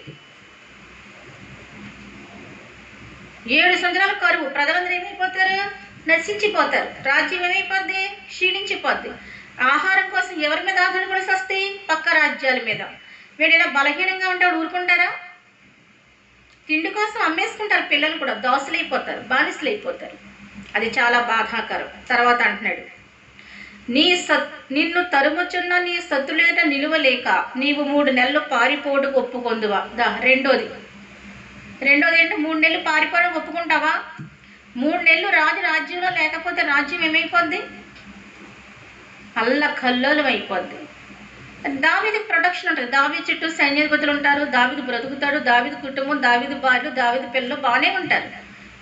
7 సంవత్సరాల కరువు, ప్రజలందరూ ఏమైపోతారు? నశించిపోతారు. రాజ్యం ఏమైపోద్ది? క్షీణించిపోద్ది. ఆహారం కోసం ఎవరి మీద ఆధారపడి వస్తాయి? పక్క రాజ్యాల మీద. వీడు ఇలా బలహీనంగా ఉంటాడు, ఊరుకుంటారా? తిండి కోసం అమ్మేసుకుంటారు, పిల్లలు కూడా దోసలైపోతారు, బానిసలు అయిపోతారు. అది చాలా బాధాకరం. తర్వాత అంటున్నాడు, నిన్ను తరుముచున్న నీ శత్రులేట నిలువలేక నీవు 3 నెలలు పారిపోటుకు ఒప్పుకొందువా? రెండోది ఏంటి? 3 నెలలు పారిపోవడం ఒప్పుకుంటావా? 3 నెలలు రాజ్యంలో లేకపోతే రాజ్యం ఏమైపోద్ది? అల్లకల్లోలం అయిపోద్ది. దావీదుకి ప్రొటెక్షన్ ఉంటుంది. దావీదు చుట్టూ సైన్యాధిపతులు ఉంటారు, దావీదు బ్రతుకుతాడు, దావీదు కుటుంబం, దావీదు భార్య, దావీదు పిల్లలు బాగానే ఉంటారు.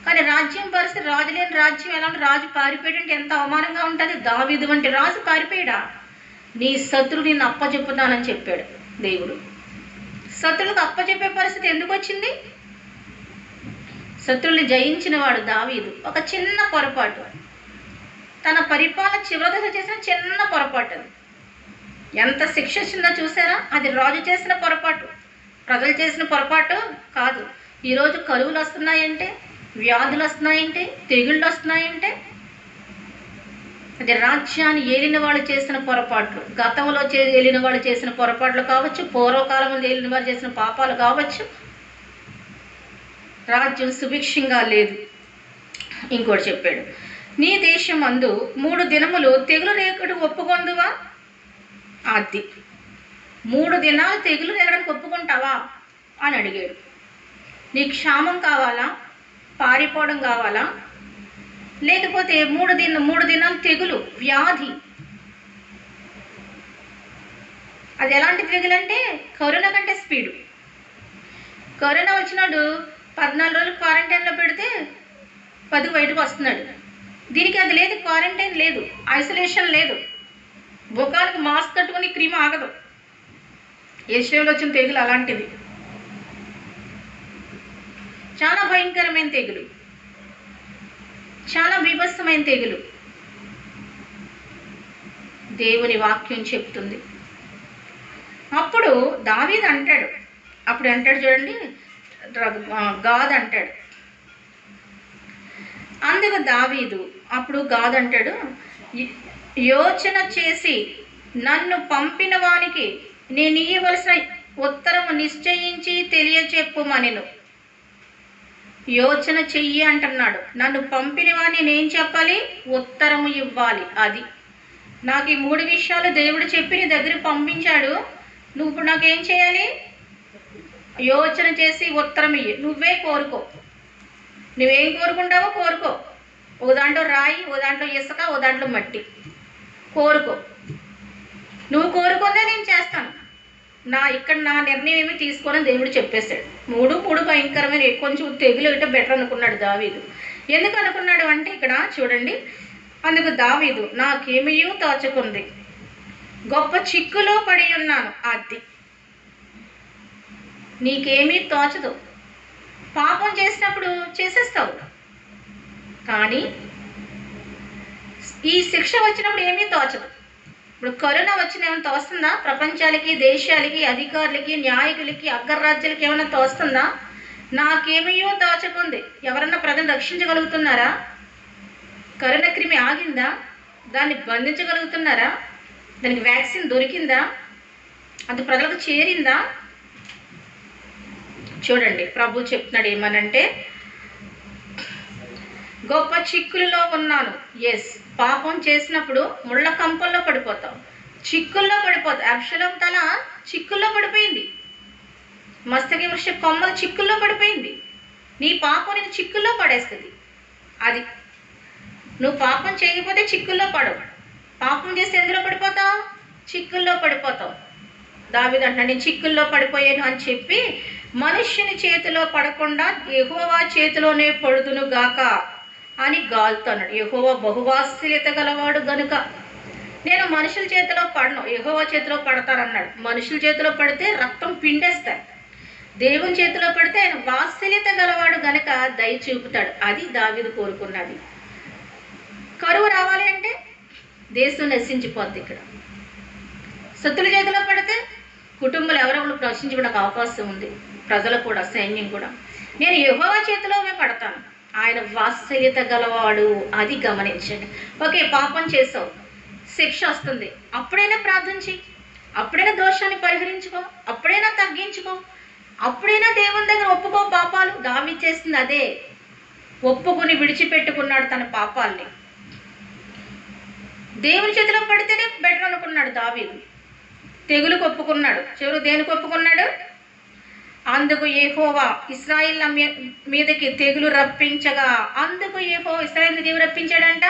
మరి రాజ్యం పరిస్థితి, రాజు లేని రాజ్యం ఎలా ఉంటుంది? రాజు పారిపోయాడంటే ఎంత అవమానంగా ఉంటుంది. దావీదు వంటి రాజు పారిపోయాడా? నీ శత్రువు నిన్ను అప్పచెప్పుతానని చెప్పాడు దేవుడు. శత్రువులకు అప్పచెప్పే పరిస్థితి ఎందుకు వచ్చింది? శత్రువుల్ని జయించిన వాడు దావీదు. ఒక చిన్న పొరపాటు, తన పరిపాలన చివరి దశ చేసిన చిన్న పొరపాటు, అది ఎంత శిక్ష వచ్చిందో చూసారా? అది రాజు చేసిన పొరపాటు, ప్రజలు చేసిన పొరపాటు కాదు. ఈరోజు కరువులు వస్తున్నాయంటే, వ్యాధులు వస్తున్నాయంటే, తెగుళ్ళు వస్తున్నాయంటే అది రాజ్యాన్ని ఏలిన వాళ్ళు చేసిన పొరపాట్లు, గతంలో ఏలిన వాళ్ళు చేసిన పొరపాట్లు కావచ్చు, పూర్వకాలంలో ఏలిన వారు చేసిన పాపాలు కావచ్చు. రాజ్యం సుభిక్షంగా లేదు. ఇంకోటి చెప్పాడు, నీ దేశం అందు 3 దినములు తెగులు రేకుడు ఒప్పుకొందువా? అది 3 దినాలు తెగులు రేగడానికి ఒప్పుకుంటావా అని అడిగాడు. నీకు క్షామం కావాలా? పారిపోవడం కావాలా? లేకపోతే 3 దినాలు తెగులు, వ్యాధి. అది ఎలాంటి తెగులు అంటే కరోనా కంటే స్పీడు. కరోనా వచ్చినాడు 14 రోజులు క్వారంటైన్లో పెడితే 10 బయటకు వస్తున్నాడు. దీనికి అది లేదు, క్వారంటైన్ లేదు, ఐసోలేషన్ లేదు, ముఖానికి మాస్క్ కట్టుకుని క్రీమ్ ఆగదు. ఏషియాలో వచ్చిన తెగులు అలాంటిది, చాలా భయంకరమైన తెగులు, చాలా బీభత్సమైన తెగులు. దేవుని వాక్యం చెప్తుంది. అప్పుడు దావీదు అంటాడు, చూడండి, గాద్ అంటాడు. అందుకు దావీదు అప్పుడు గాద్ అంటాడు, యోచన చేసి నన్ను పంపిన వానికి నేను ఇయ్యవలసిన ఉత్తరము నిశ్చయించి తెలియచెప్పుమనెను. యోచన చెయ్యి అంటున్నాడు. నన్ను పంపిన వాడిని నేను చెప్పాలి, ఉత్తరము ఇవ్వాలి. అది నాకు ఈ 3 విషయాలు దేవుడు చెప్పి నీ దగ్గరికి పంపించాడు. నువ్వు నాకేం చేయాలి? యోచన చేసి ఉత్తరం ఇయ్యి. నువ్వే కోరుకో, నువ్వేం కోరుకుంటావో కోరుకో. ఓ దాంట్లో రాయి, ఓ దాంట్లో ఇసుక, ఓ దాంట్లో మట్టి. కోరుకో, నువ్వు కోరుకుందే నేను చేస్తాను. నా నిర్ణయం ఏమి తీసుకోనని దేవుడు చెప్పేశాడు. 3 భయంకరమైన, కొంచెం తెగులు ఇట బెటర్ అనుకున్నాడు దావీదు. ఎందుకు అనుకున్నాడు అంటే ఇక్కడ చూడండి, అందుకు దావీదు నాకేమీయూ తోచకుంది, గొప్ప చిక్కులో పడి ఉన్నాను. అది నీకేమీ తోచదు. పాపం చేసినప్పుడు చేసేస్తావు, కానీ ఈ శిక్ష వచ్చినప్పుడు ఏమీ తోచదు. ఇప్పుడు కరోనా వచ్చిన ఏమైనా తోస్తుందా? ప్రపంచాలకి, దేశాలకి, అధికారులకి, న్యాయకులకి, అగ్రరాజ్యాలకి ఏమైనా తోస్తుందా? నాకేమీయో తోచకుంది. ఎవరన్నా ప్రజలు రక్షించగలుగుతున్నారా? కరోనా క్రిమి ఆగిందా? దాన్ని బంధించగలుగుతున్నారా? దానికి వ్యాక్సిన్ దొరికిందా? అది ప్రజలకు చేరిందా? చూడండి, ప్రభు చెప్తున్నాడు ఏమనంటే, గొప్ప చిక్కులలో ఉన్నాను. ఎస్, పాపం చేసినప్పుడు ముళ్ళ కంపల్లో పడిపోతాం, చిక్కుల్లో పడిపోతాం. అబ్షాలోము తల చిక్కుల్లో పడిపోయింది, మస్తకి వృక్ష కొమ్మల చిక్కుల్లో పడిపోయింది. నీ పాపం నేను చిక్కుల్లో పడేస్తుంది. అది నువ్వు పాపం చేయకపోతే చిక్కుల్లో పడవు. పాపం చేస్తే ఎందులో పడిపోతావు? చిక్కుల్లో పడిపోతావు. దావీదు అంటున్నాడు, నేను చిక్కుల్లో పడిపోయాను అని చెప్పి మనుష్యుని చేతిలో పడకుండా యెహోవా చేతిలోనే పడుదును గాక అని గాలుతున్నాడు. యెహోవా బహువాత్సల్యత గలవాడు గనుక నేను మనుషుల చేతిలో పడను, యెహోవా చేతిలో పడతానన్నాడు. మనుషుల చేతిలో పడితే రక్తం పిండేస్తాడు, దేవుని చేతిలో పడితే ఆయన వాత్సల్యత గలవాడు గనుక దయ చూపుతాడు. అది దావీదు కోరుకున్నది. కరువు రావాలి అంటే దేశం నశించిపోద్ది. ఇక్కడ శత్రుల చేతిలో పడితే కుటుంబాలు ఎవరెవరు నశించుకోవడానికి అవకాశం ఉంది, ప్రజలు కూడా, సైన్యం కూడా. నేను యెహోవా చేతిలోనే పడతాను, ఆయన వాత్సల్యత గలవాడు. అది గమనించండి. ఓకే, పాపం చేసావు, శిక్ష వస్తుంది, అప్పుడైనా ప్రార్థన చెయ్యి, అప్పుడైనా దోషాన్ని పరిహరించుకో, అప్పుడైనా తగ్గించుకో, అప్పుడైనా దేవుని దగ్గర ఒప్పుకో పాపాలు. దావీదు చేస్తుంది అదే, ఒప్పుకుని విడిచిపెట్టుకున్నాడు తన పాపాల్ని. దేవుని చేతిలో పడితేనే బెటర్ అనుకున్నాడు దావీదు. తెగులుకు ఒప్పుకున్నాడు. చివరికి దేనికి ఒప్పుకున్నాడు? అందుకు యెహోవా ఇశ్రాయేలు మీదకి తెగులు రప్పించగా, అందుకు యెహోవా ఇశ్రాయేలు దేవుడు రప్పించాడంట,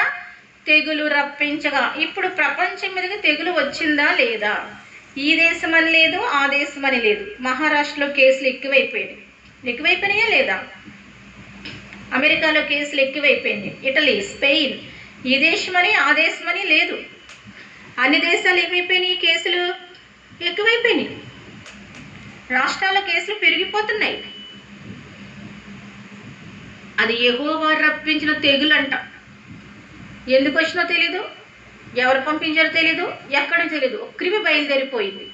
తెగులు రప్పించగా. ఇప్పుడు ప్రపంచం మీదకి తెగులు వచ్చిందా లేదా? ఈ దేశం అని లేదు, ఆ దేశం అని లేదు. మహారాష్ట్రలో కేసులు ఎక్కువైపోయినాయా లేదా? అమెరికాలో కేసులు ఎక్కువైపోయింది. ఇటలీ, స్పెయిన్, ఈ దేశమని ఆ దేశమని లేదు, అన్ని దేశాలు ఏమైపోయినాయి, కేసులు ఎక్కువైపోయినాయి, రాష్ట్రాల కేసులు పెరిగిపోతున్నాయి. అది యెహోవా రప్పించిన తెగులంట. ఎందుకు వచ్చినో తెలీదు, ఎవరు పంపించారో తెలీదు, ఎక్కడో తెలీదు. క్రిమి బయలుదేరిపోయింది,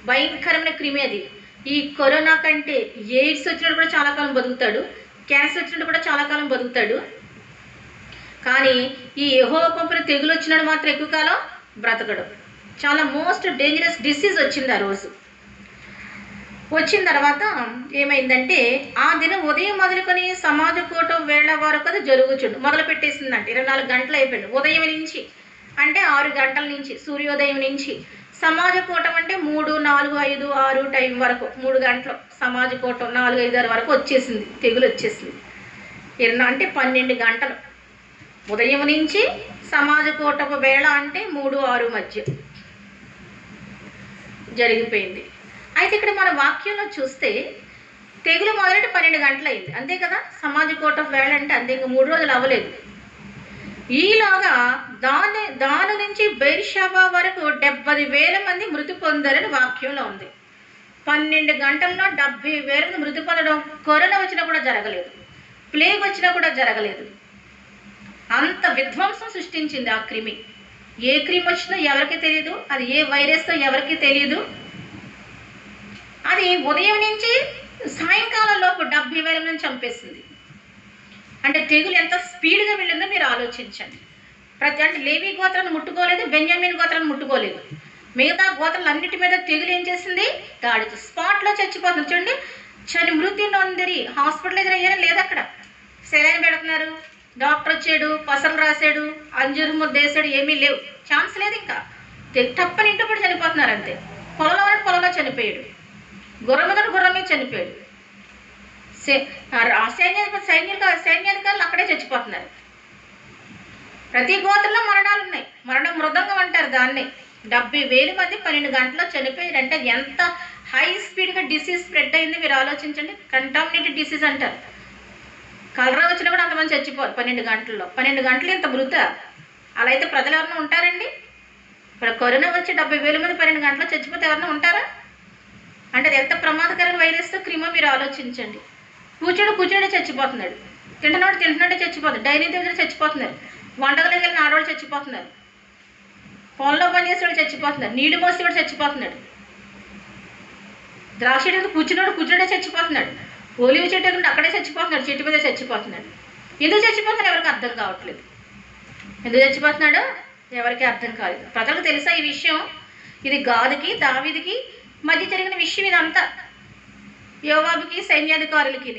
భయంకరమైన క్రిమి అది. ఈ కరోనా కంటే ఎయిడ్స్ వచ్చినప్పుడు కూడా చాలా కాలం బతుకుతాడు, క్యాన్సర్ వచ్చినప్పుడు కూడా చాలా కాలం బతుకుతాడు. కానీ ఈ యెహోవా పంపిన తెగులు వచ్చినాడు మాత్రం ఎక్కువ కాలం బ్రతకడు. చాలా మోస్ట్ డేంజరస్ డిసీజ్ వచ్చింది ఆ రోజు. వచ్చిన తర్వాత ఏమైందంటే ఆ దినం ఉదయం మొదలుకొని సమాజ కూటం వేళ వరకు అది జరుగుచుండు. మొదలు పెట్టేసిందంటే 24 గంటలు అయిపోయింది. ఉదయం నుంచి అంటే 6 గంటల నుంచి, సూర్యోదయం నుంచి. సమాజ కూటం అంటే 3, 4, 5, 6 టైం వరకు 3 గంటలు సమాజ కూటం 4, 5, 6 వరకు వచ్చేసింది, తెగులు వచ్చేసింది. అంటే 12 గంటలు ఉదయం నుంచి సమాజ కూటపు వేళ అంటే 3, 6 మధ్య జరిగిపోయింది. అయితే ఇక్కడ మన వాక్యంలో చూస్తే తెగులు మొదలెట్టి 12 గంటలు అయింది, అంతే కదా. సమాజ కూటపు వేళ అంటే అంతే, ఇంకా 3 రోజులు అవ్వలేదు. ఈలాగా దాని నుంచి బెయిర్షెబా వరకు 70,000 మంది మృతి పొందారని వాక్యంలో ఉంది. 12 గంటల్లో 70,000 మంది మృతి పొందడం కరోనా వచ్చినా కూడా జరగలేదు, ప్లేగ్ వచ్చినా కూడా జరగలేదు. అంత విధ్వంసం సృష్టించింది ఆ క్రిమి. ఏ క్రిమి వచ్చినా ఎవరికి తెలియదు, అది ఏ వైరస్తో ఎవరికి తెలియదు. అది ఉదయం నుంచి సాయంకాలం లోపు 70,000 మంది చంపేసింది. అంటే తెగులు ఎంత స్పీడ్గా వెళ్ళిందో మీరు ఆలోచించండి. అంటే లేవి గోత్రాన్ని ముట్టుకోలేదు, బెంజమిన్ గోత్రాన్ని ముట్టుకోలేదు, మిగతా గోత్రాలన్నిటి మీద తెగులు ఏం చేసింది, దాడి స్పాట్లో చచ్చిపోతుంది. చూడండి, మృతి నొందిరి హాస్పిటల్ అయ్యారా లేదు, అక్కడ సెలైన్ పెడుతున్నారు, డాక్టర్ వచ్చాడు, పసలు రాశాడు, అంజూరు ముద్దేశాడు, ఏమీ లేవు, ఛాన్స్ లేదు. ఇంకా తప్పని ఇంటి కూడా చనిపోతున్నారు అంతే. పొలంలో చనిపోయాడు, గుర్రం మీద చనిపోయాడు. సైన్యాధికారులు అక్కడే చచ్చిపోతున్నారు. ప్రతి గోత్రంలో మరణాలు ఉన్నాయి. మృదంగం అంటారు దాన్ని. 70,000 మంది 12 గంటల్లో చనిపోయారంటే ఎంత హై స్పీడ్గా డిసీజ్ స్ప్రెడ్ అయింది మీరు ఆలోచించండి. కంటామినేటెడ్ డిసీజ్ అంటారు. కలరా వచ్చినా కూడా అంతమంది చచ్చిపోరు 12 గంటల్లో. 12 గంటలు ఇంత మృత. అలా అయితే ప్రజలు ఎవరైనా ఉంటారండి? ఇప్పుడు కరోనా వచ్చి 70,000 మంది 12 గంటల్లో చచ్చిపోతే ఎవరైనా ఉంటారా? అంటే అది ఎంత ప్రమాదకరమైన వైరస్తో క్రిమో మీరు ఆలోచించండి. కూర్చోడే చచ్చిపోతున్నాడు, తింటున్నాడే చచ్చిపోతున్నాడు, డైనింగ్ దగ్గర చచ్చిపోతున్నారు, వంటగదికి వెళ్ళిన ఆడవాళ్ళు చచ్చిపోతున్నారు, పొలంలో పనిచేసేవాడు చచ్చిపోతున్నారు, నీళ్లు మోసేవాడు చచ్చిపోతున్నాడు, ద్రాక్ష చెట్టు కూర్చున్నాడే చచ్చిపోతున్నాడు, ఒలివ చెట్టు అక్కడే చచ్చిపోతున్నాడు, చెట్టు మీద చచ్చిపోతున్నాడు. ఎందుకు చచ్చిపోతున్నాడు ఎవరికి అర్థం కావట్లేదు. ఎందుకు చచ్చిపోతున్నాడో ఎవరికి అర్థం కాలేదు. ప్రజలకు తెలుసా ఈ విషయం? ఇది గాదుకి దావీదుకి మధ్య జరిగిన విషయం ఇదంతా, యోవాబుకి సైన్యాధికారులకి.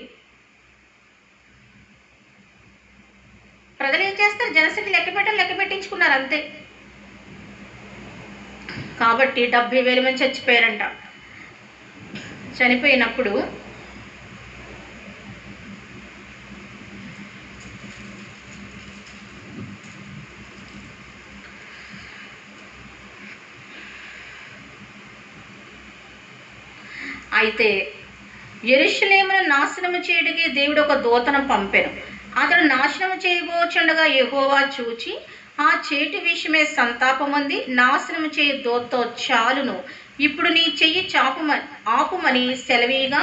ప్రజలు ఏం చేస్తారు? జనసంఖ్య లెక్క పెట్టించుకున్నారు అంతే. కాబట్టి 70,000 మంది చచ్చిపోయారంట. చనిపోయినప్పుడు అయితే యెరూషలేమును నాశనము చేయడానికి దేవుడు ఒక దూతను పంపెను. అతడు నాశనము చేయబోచుండగా యెహోవా చూచి ఆ చేటి విషయమే సంతాపముంది, నాశనము చేయ దూతతో చాలును, ఇప్పుడు నీ చెయ్యి ఆపుమని సెలవీగా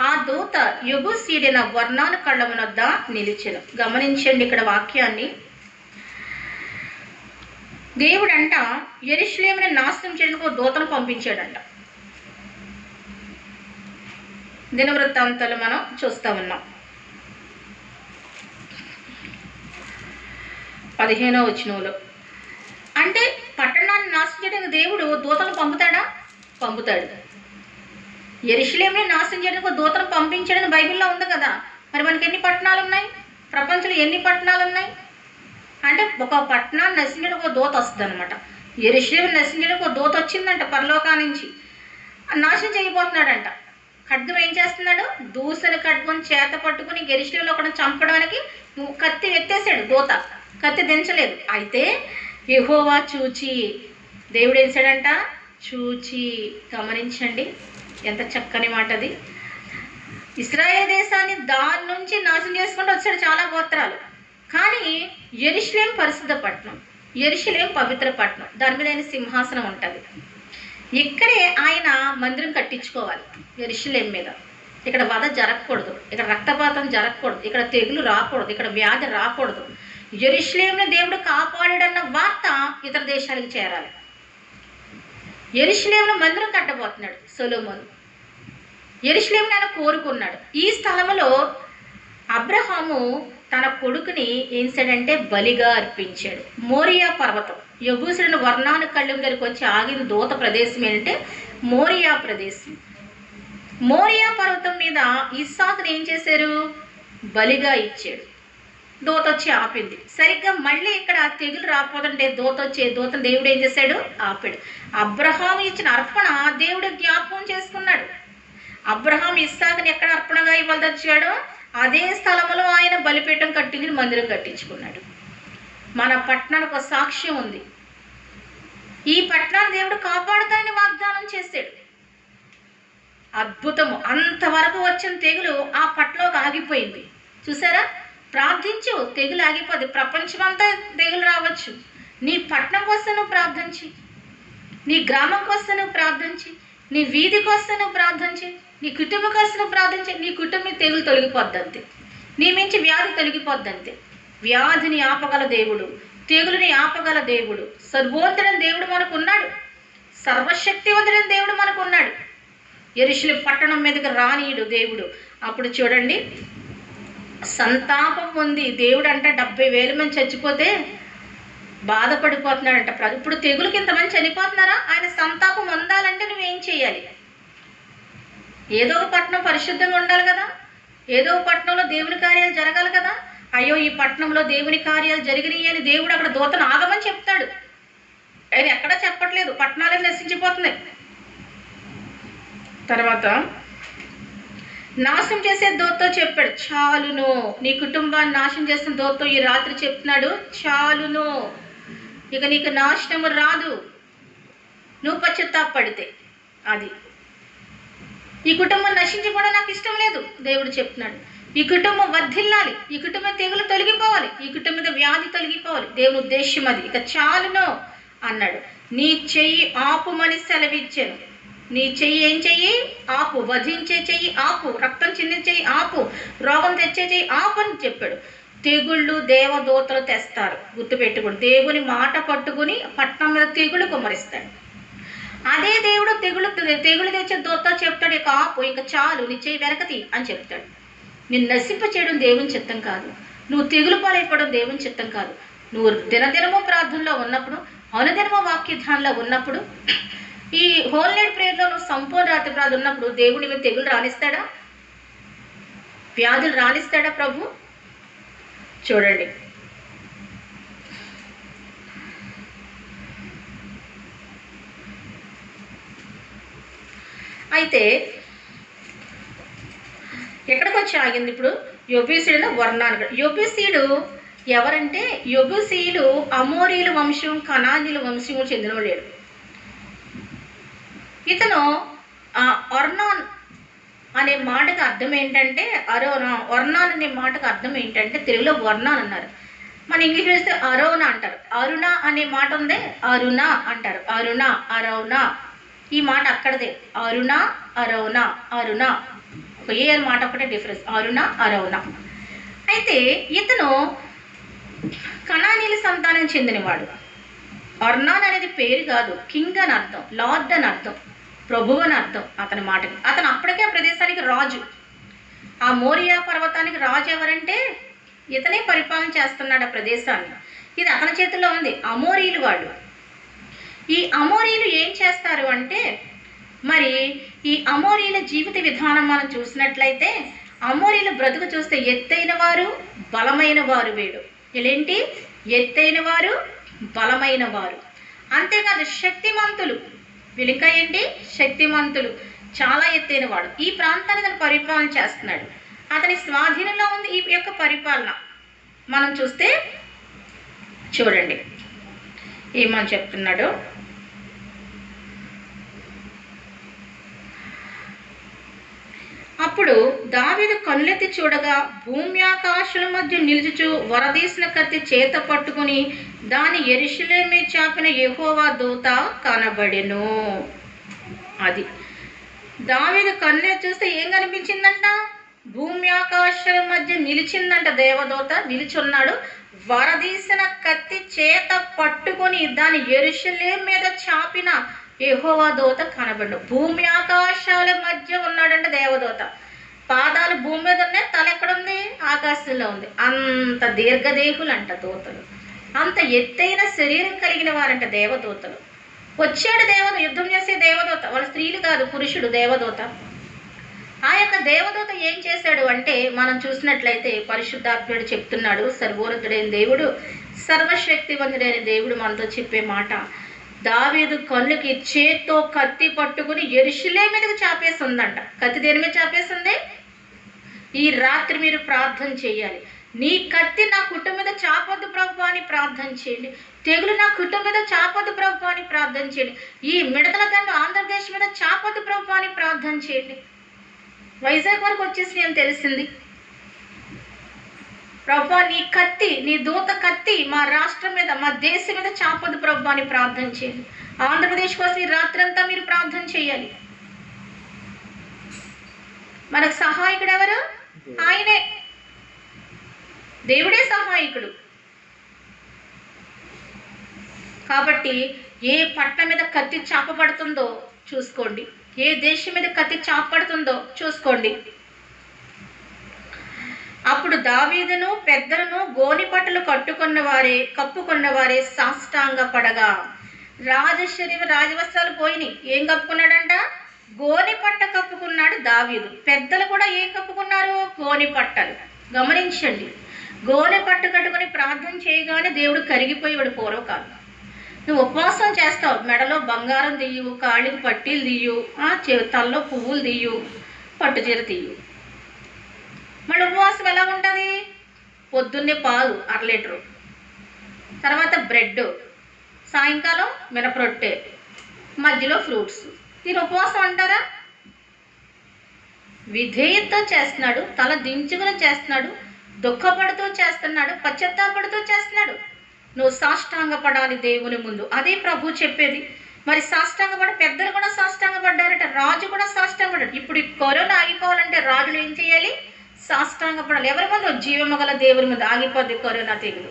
ఆ దూత యెబూసీయుడైన వర్ణాను కళ్ళమునొద్ద నిలిచెను. గమనించండి ఇక్కడ వాక్యాన్ని. దేవుడంట యెరూషలేమును నాశనం చేయడానికి ఒక దూతను పంపించాడంట. దినవృత్తాంతాలు మనం చూస్తూ ఉన్నాం. 15వ వచనంలో అంటే పట్టణాన్ని నాశనం చేయడానికి దేవుడు దూతను పంపుతాడా? పంపుతాడు. యెరూషలేముని నాశనం చేయడానికి ఒక దూతను పంపించాడని బైబిల్లో ఉంది కదా. మరి మనకి ఎన్ని పట్టణాలు ఉన్నాయి? ప్రపంచంలో ఎన్ని పట్టణాలు ఉన్నాయి? అంటే ఒక పట్టణాన్ని నశనం చేయడానికి ఒక దూత వస్తుంది అనమాట. యెరూషలేముని నశనం చేయడానికి ఒక దూత వచ్చిందంట పరలోకా నుంచి. నాశనం చేయబోతున్నాడంట. ఖడ్గం ఏం చేస్తున్నాడు? దూసని ఖడ్గం చేత పట్టుకుని యెరూషలేములో ఒకటి చంపడానికి కత్తి ఎత్తేసాడు దూత. కత్తి దించలేదు. అయితే యెహోవా చూచి, దేవుడు వేసాడంట చూచి. గమనించండి ఎంత చక్కని మాట అది. ఇశ్రాయేలు దేశాన్ని దాని నుంచి నాశనం చేసుకుంటూ వచ్చాడు చాలా గోత్రాలు. కానీ యెరూషలేం పరిశుద్ధ పట్టణం, యెరూషలేం పవిత్ర పట్టణం, దాని మీద ఆయన సింహాసనం ఉంటుంది. ఇక్కడే ఆయన మందిరం కట్టించుకోవాలి యెరూషలేం మీద. ఇక్కడ వధ జరగకూడదు, ఇక్కడ రక్తపాతం జరగకూడదు, ఇక్కడ తెగులు రాకూడదు, ఇక్కడ వ్యాధి రాకూడదు. యెరూషలేంను దేవుడు కాపాడాడన్న వార్త ఇతర దేశాలకు చేరాలి. యెరూషలేంలో మందిరం కట్టబోతున్నాడు సొలొమోను. యెరూషలేంను ఆయన కోరుకున్నాడు. ఈ స్థలంలో అబ్రహాము తన కొడుకుని ఏం చేశాడంటే బలిగా అర్పించాడు. మోరియా పర్వతం, యెబూసులను వర్ణాను కళ్ళెం దగ్గరికి వచ్చి ఆగిన దూత ప్రదేశం ఏంటంటే మోరియా ప్రదేశం. మోరియా పర్వతం మీద ఇస్సాకుని ఏం చేశారు? బలిగా ఇచ్చాడు. దూత వచ్చి ఆపింది. సరిగ్గా మళ్ళీ ఇక్కడ తెగులు రాకపోతుంటే దూతను దేవుడు ఏం చేశాడు? ఆపాడు. అబ్రహాము ఇచ్చిన అర్పణ దేవుడు జ్ఞాపకం చేసుకున్నాడు. అబ్రహాం ఇస్సాకుని ఎక్కడ అర్పణగా ఇవ్వదలిచాడో అదే స్థలంలో ఆయన బలిపీఠం కట్టించి మందిరం కట్టించుకున్నాడు. మన పట్టణానికి ఒక సాక్ష్యం ఉంది. ఈ పట్టణాన్ని దేవుడు కాపాడుతానని వాగ్దానం చేశాడు. అద్భుతము. అంతవరకు వచ్చిన తెగులు ఆ పట్టణంలోకి ఆగిపోయింది. చూసారా? ప్రార్థించు, తెగులు ఆగిపోద్ది. ప్రపంచమంతా తెగులు రావచ్చు. నీ పట్టణంకి వస్తే నువ్వు ప్రార్థించి, నీ గ్రామంకి వస్తే నువ్వు ప్రార్థించి, నీ వీధికి వస్తే నువ్వు ప్రార్థించి, నీ కుటుంబకి వస్తే నువ్వు ప్రార్థించి, నీ కుటుంబం తెగులు తొలగిపోద్దంతే. నీ మించి వ్యాధి తొలగిపోద్దంతే. వ్యాధిని ఆపగల దేవుడు, తెగులుని ఆపగల దేవుడు, సర్వోన్నతుడైన దేవుడు మనకు ఉన్నాడు. సర్వశక్తివంతుడైన దేవుడు మనకు ఉన్నాడు. యెరూషలేం పట్టణం మీదకి రానీయుడు దేవుడు. అప్పుడు చూడండి, సంతాపం ఉంది. దేవుడు అంట 70,000 మంది చచ్చిపోతే బాధపడిపోతున్నాడంట. ఇప్పుడు తెగులుకి ఇంతమంది చనిపోతున్నారా? ఆయన సంతాపం పొందాలంటే నువ్వేం చేయాలి? ఏదో ఒక పట్టణం పరిశుద్ధంగా ఉండాలి కదా, ఏదో ఒక పట్టణంలో దేవుని కార్యాలు జరగాలి కదా. అయ్యో ఈ పట్టణంలో దేవుని కార్యాలు జరిగినాయి అని దేవుడు అక్కడ దూతను ఆగమని చెప్తాడు. ఆయన ఎక్కడా చెప్పట్లేదు. పట్టణాలే నశించిపోతున్నాయి. తర్వాత నాశనం చేసే దూతతో చెప్పాడు, చాలును. నీ కుటుంబాన్ని నాశనం చేసిన దూతతో ఈ రాత్రి చెప్తున్నాడు, చాలును, ఇక నీకు నాశనము రాదు, నువ్వు పశ్చాత్తాపడితే. అది ఈ కుటుంబం నశించుకోవడం నాకు ఇష్టం లేదు దేవుడు చెప్తున్నాడు. ఈ కుటుంబం వర్ధిల్లాలి, ఈ కుటుంబం తెగులు తొలగిపోవాలి, ఈ కుటుంబం వ్యాధి తొలగిపోవాలి. దేవుని ఉద్దేశం అది. ఇక చాలును అన్నాడు. నీ చెయ్యి ఆపుమని సెలవిచ్చాను. నీ చెయ్యి ఏం చెయ్యి? ఆపు. వధించే చెయ్యి ఆపు, రక్తం చిందించే చెయ్యి ఆపు, రోగం తెచ్చే చెయ్యి ఆపు అని చెప్పాడు. తెగుళ్ళు దేవదూతలు తెస్తారు, గుర్తుపెట్టుకోండి. దేవుని మాట పట్టుకుని పట్టణం మీద తెగులు కుమ్మరిస్తాడు. అదే దేవుడు తెగులు తెచ్చే దూతతో చెప్తాడు, ఇక ఆపు, ఇక చాలు, నీ చెయ్యి వెనకతి అని చెప్తాడు. నిన్ను నశింప చేయడం దేవుని చిత్తం కాదు. నువ్వు తెగులు పాలైపోవడం దేవుని చిత్తం కాదు. నువ్వు దినదినమో ప్రార్థనలో ఉన్నప్పుడు, అనుదినమో వాక్యధ్యానంలో ఉన్నప్పుడు, ఈ హోల్ నైట్ ప్రేయర్లో నువ్వు సంపూర్ణ రాత్రి ప్రార్థన ఉన్నప్పుడు దేవుని మీద తెగులు రాణిస్తాడా? వ్యాధులు రాణిస్తాడా ప్రభు? చూడండి, అయితే ఎక్కడికి వచ్చి ఆగింది ఇప్పుడు? యెబూసీయుల వర్ణానికి. యెబూసీయుడు ఎవరంటే, యెబూసీయులు అమోరీల వంశం, కనానీయుల వంశం చెందినవాడు. ఇతను ఒర్నాన్ అనే మాటకు అర్థం ఏంటంటే, ఒర్నాన్ అనే మాటకు అర్థం ఏంటంటే, తెలుగులో వర్ణాన్ అన్నారు, మన ఇంగ్లీష్లో వేస్తే అరోనా అంటారు. అరుణ అనే మాట ఉందే, అరుణ అంటారు. అరుణ, అరౌన, ఈ మాట అక్కడదే. అరుణ, అరౌన, అరుణ, ఏ మాట ఒకటే డిఫరెన్స్, అరుణ, అరౌన. అయితే ఇతను కనానీయుల సంతానం చెందినవాడు. ఒర్నాన్ అనేది పేరు కాదు, కింగ్ అని అర్థం, లార్డ్ అని అర్థం, ప్రభువు అని అర్థం అతని మాటకి. అతను అప్పటికే ఆ ప్రదేశానికి రాజు. ఆ మోరియా పర్వతానికి రాజు ఎవరంటే ఇతనే పరిపాలన చేస్తున్నాడు ఆ ప్రదేశాన్ని. ఇది అతని చేతుల్లో ఉంది. అమోరీలు వాడు. ఈ అమోరీలు ఏం చేస్తారు అంటే, మరి ఈ అమోరీల జీవిత విధానం మనం చూసినట్లయితే, అమోరీల బ్రతుకు చూస్తే ఎత్తైన వారు, బలమైన వారు వీడు. ఇలాంటి ఎత్తైన వారు, బలమైన వారు, అంతేకాదు శక్తిమంతులు. వీళ్ళు ఇంకా ఏంటి? శక్తిమంతులు, చాలా ఎత్తైన వాడు. ఈ ప్రాంతాన్ని తను పరిపాలన చేస్తున్నాడు. అతని స్వాధీనంలో ఉంది ఈ యొక్క పరిపాలన. మనం చూస్తే చూడండి ఏమని చెప్తున్నాడు. అప్పుడు దావీదు కన్నులెత్తి చూడగా భూమి ఆకాశుల మధ్య నిలుచుచు వరదీసిన కత్తి చేత పట్టుకుని దాని యెరూషలేము చాపిన యెహోవా దూత కనబడెను. అది దావీదు కన్నులెత్తి చూస్తే ఏం కనిపించిందంట? భూమి ఆకాశాల మధ్య నిలిచిందంట దేవదూత, నిలిచున్నాడు. వరదీసిన కత్తి చేత పట్టుకొని దాని యెరూషలేము మీద చాపిన యెహోవా దూత కనబడు. భూమి ఆకాశాల మధ్య ఉన్నాడంట దేవదూత. పాదాలు భూమి మీద ఉన్నాయి, తల ఎక్కడుంది? ఆకాశంలో ఉంది. అంత దీర్ఘదేహులు అంట దూతలు, అంత ఎత్తైన శరీరం కలిగిన వారంట దేవదూతలు. వచ్చాడు దేవదూత, యుద్ధం చేసే దేవదూత. వాళ్ళ స్త్రీలు కాదు, పురుషుడు దేవదూత. ఆ యొక్క దేవదూత ఏం చేశాడు అంటే, మనం చూసినట్లయితే పరిశుద్ధాత్ముడు చెప్తున్నాడు, సర్వోన్నతుడైన దేవుడు, సర్వశక్తివంతుడైన దేవుడు మనతో చెప్పే మాట, దావీదు కళ్ళుకి చేత్తో కత్తి పట్టుకుని యెరూషలేము మీదకి చాపేసి ఉందంట. కత్తి దేని మీద చాపేసింది? ఈ రాత్రి మీరు ప్రార్థన చేయాలి. నీ కత్తి నా కుటుంబం మీద చాపొద్దు ప్రభు అని ప్రార్థన చేయండి. తెగులు నా కుటుంబం మీద చాపొద్దు ప్రభు అని ప్రార్థన చేయండి. ఈ మిడతల దండు ఆంధ్రప్రదేశ్ మీద చాపొద్దు ప్రభు అని ప్రార్థన చేయండి. వైజాగ్ వరకు వచ్చేసి అని తెలిసింది. ప్రభా నీ కత్తి, నీ దూత కత్తి మా రాష్ట్రం మీద, మా దేశం మీద చాపదు ప్రభా అని ప్రార్థన చేయండి. ఆంధ్రప్రదేశ్ కోసం ఈ రాత్రంతా మీరు ప్రార్థన చేయాలి. మనకు సహాయకుడు ఎవరు? ఆయనే, దేవుడే సహాయకుడు. కాబట్టి ఏ పట్టణం మీద కత్తి చాపబడుతుందో చూసుకోండి, ఏ దేశం మీద కత్తి చాపబడుతుందో చూసుకోండి. అప్పుడు దావీదును పెద్దలను గోని పట్టలు కప్పుకున్న వారే సాష్టాంగ పడగా, రాజవస్త్రాలు పోయినాయి. ఏం కప్పుకున్నాడంట? గోని పట్ట కప్పుకున్నాడు దావీదు. పెద్దలు కూడా ఏం కప్పుకున్నారు? గోని పట్టలు. గమనించండి, గోని పట్టు కట్టుకుని ప్రార్థన చేయగానే దేవుడు కరిగిపోయేవాడు పూర్వకాలం. నువ్వు ఉపవాసం చేస్తావు, మెడలో బంగారం తీయు, కాళ్ళకి పట్టీలు తీయు, తల్లో పువ్వులు తీయు, పట్టుచీర తీయు. మళ్ళీ ఉపవాసం ఎలా ఉంటుంది? పొద్దున్నే పాలు 1/2 లీటరు, తర్వాత బ్రెడ్, సాయంకాలం మినపరొట్టె, మధ్యలో ఫ్రూట్స్. దీని ఉపవాసం అంటారా? విధేయతతో చేస్తున్నాడు, తల దించుకుని చేస్తున్నాడు, దుఃఖపడుతూ చేస్తున్నాడు, పశ్చాత్తాపడుతూ చేస్తున్నాడు. నువ్వు సాష్టాంగపడాలి దేవుని ముందు. అదే ప్రభు చెప్పేది. మరి సాష్టాంగపడ, పెద్దలు కూడా సాష్టాంగపడ్డారట, రాజు కూడా సాష్టాంగపడ్డాడు. ఇప్పుడు కరోనా ఆగిపోవాలంటే రాజులు ఏం చేయాలి? సాష్టాంగపడాలి. ఎవరి ముందు? జీవము గల దేవుని ముందు. ఆగిపోద్ది కరోనా తెగులు.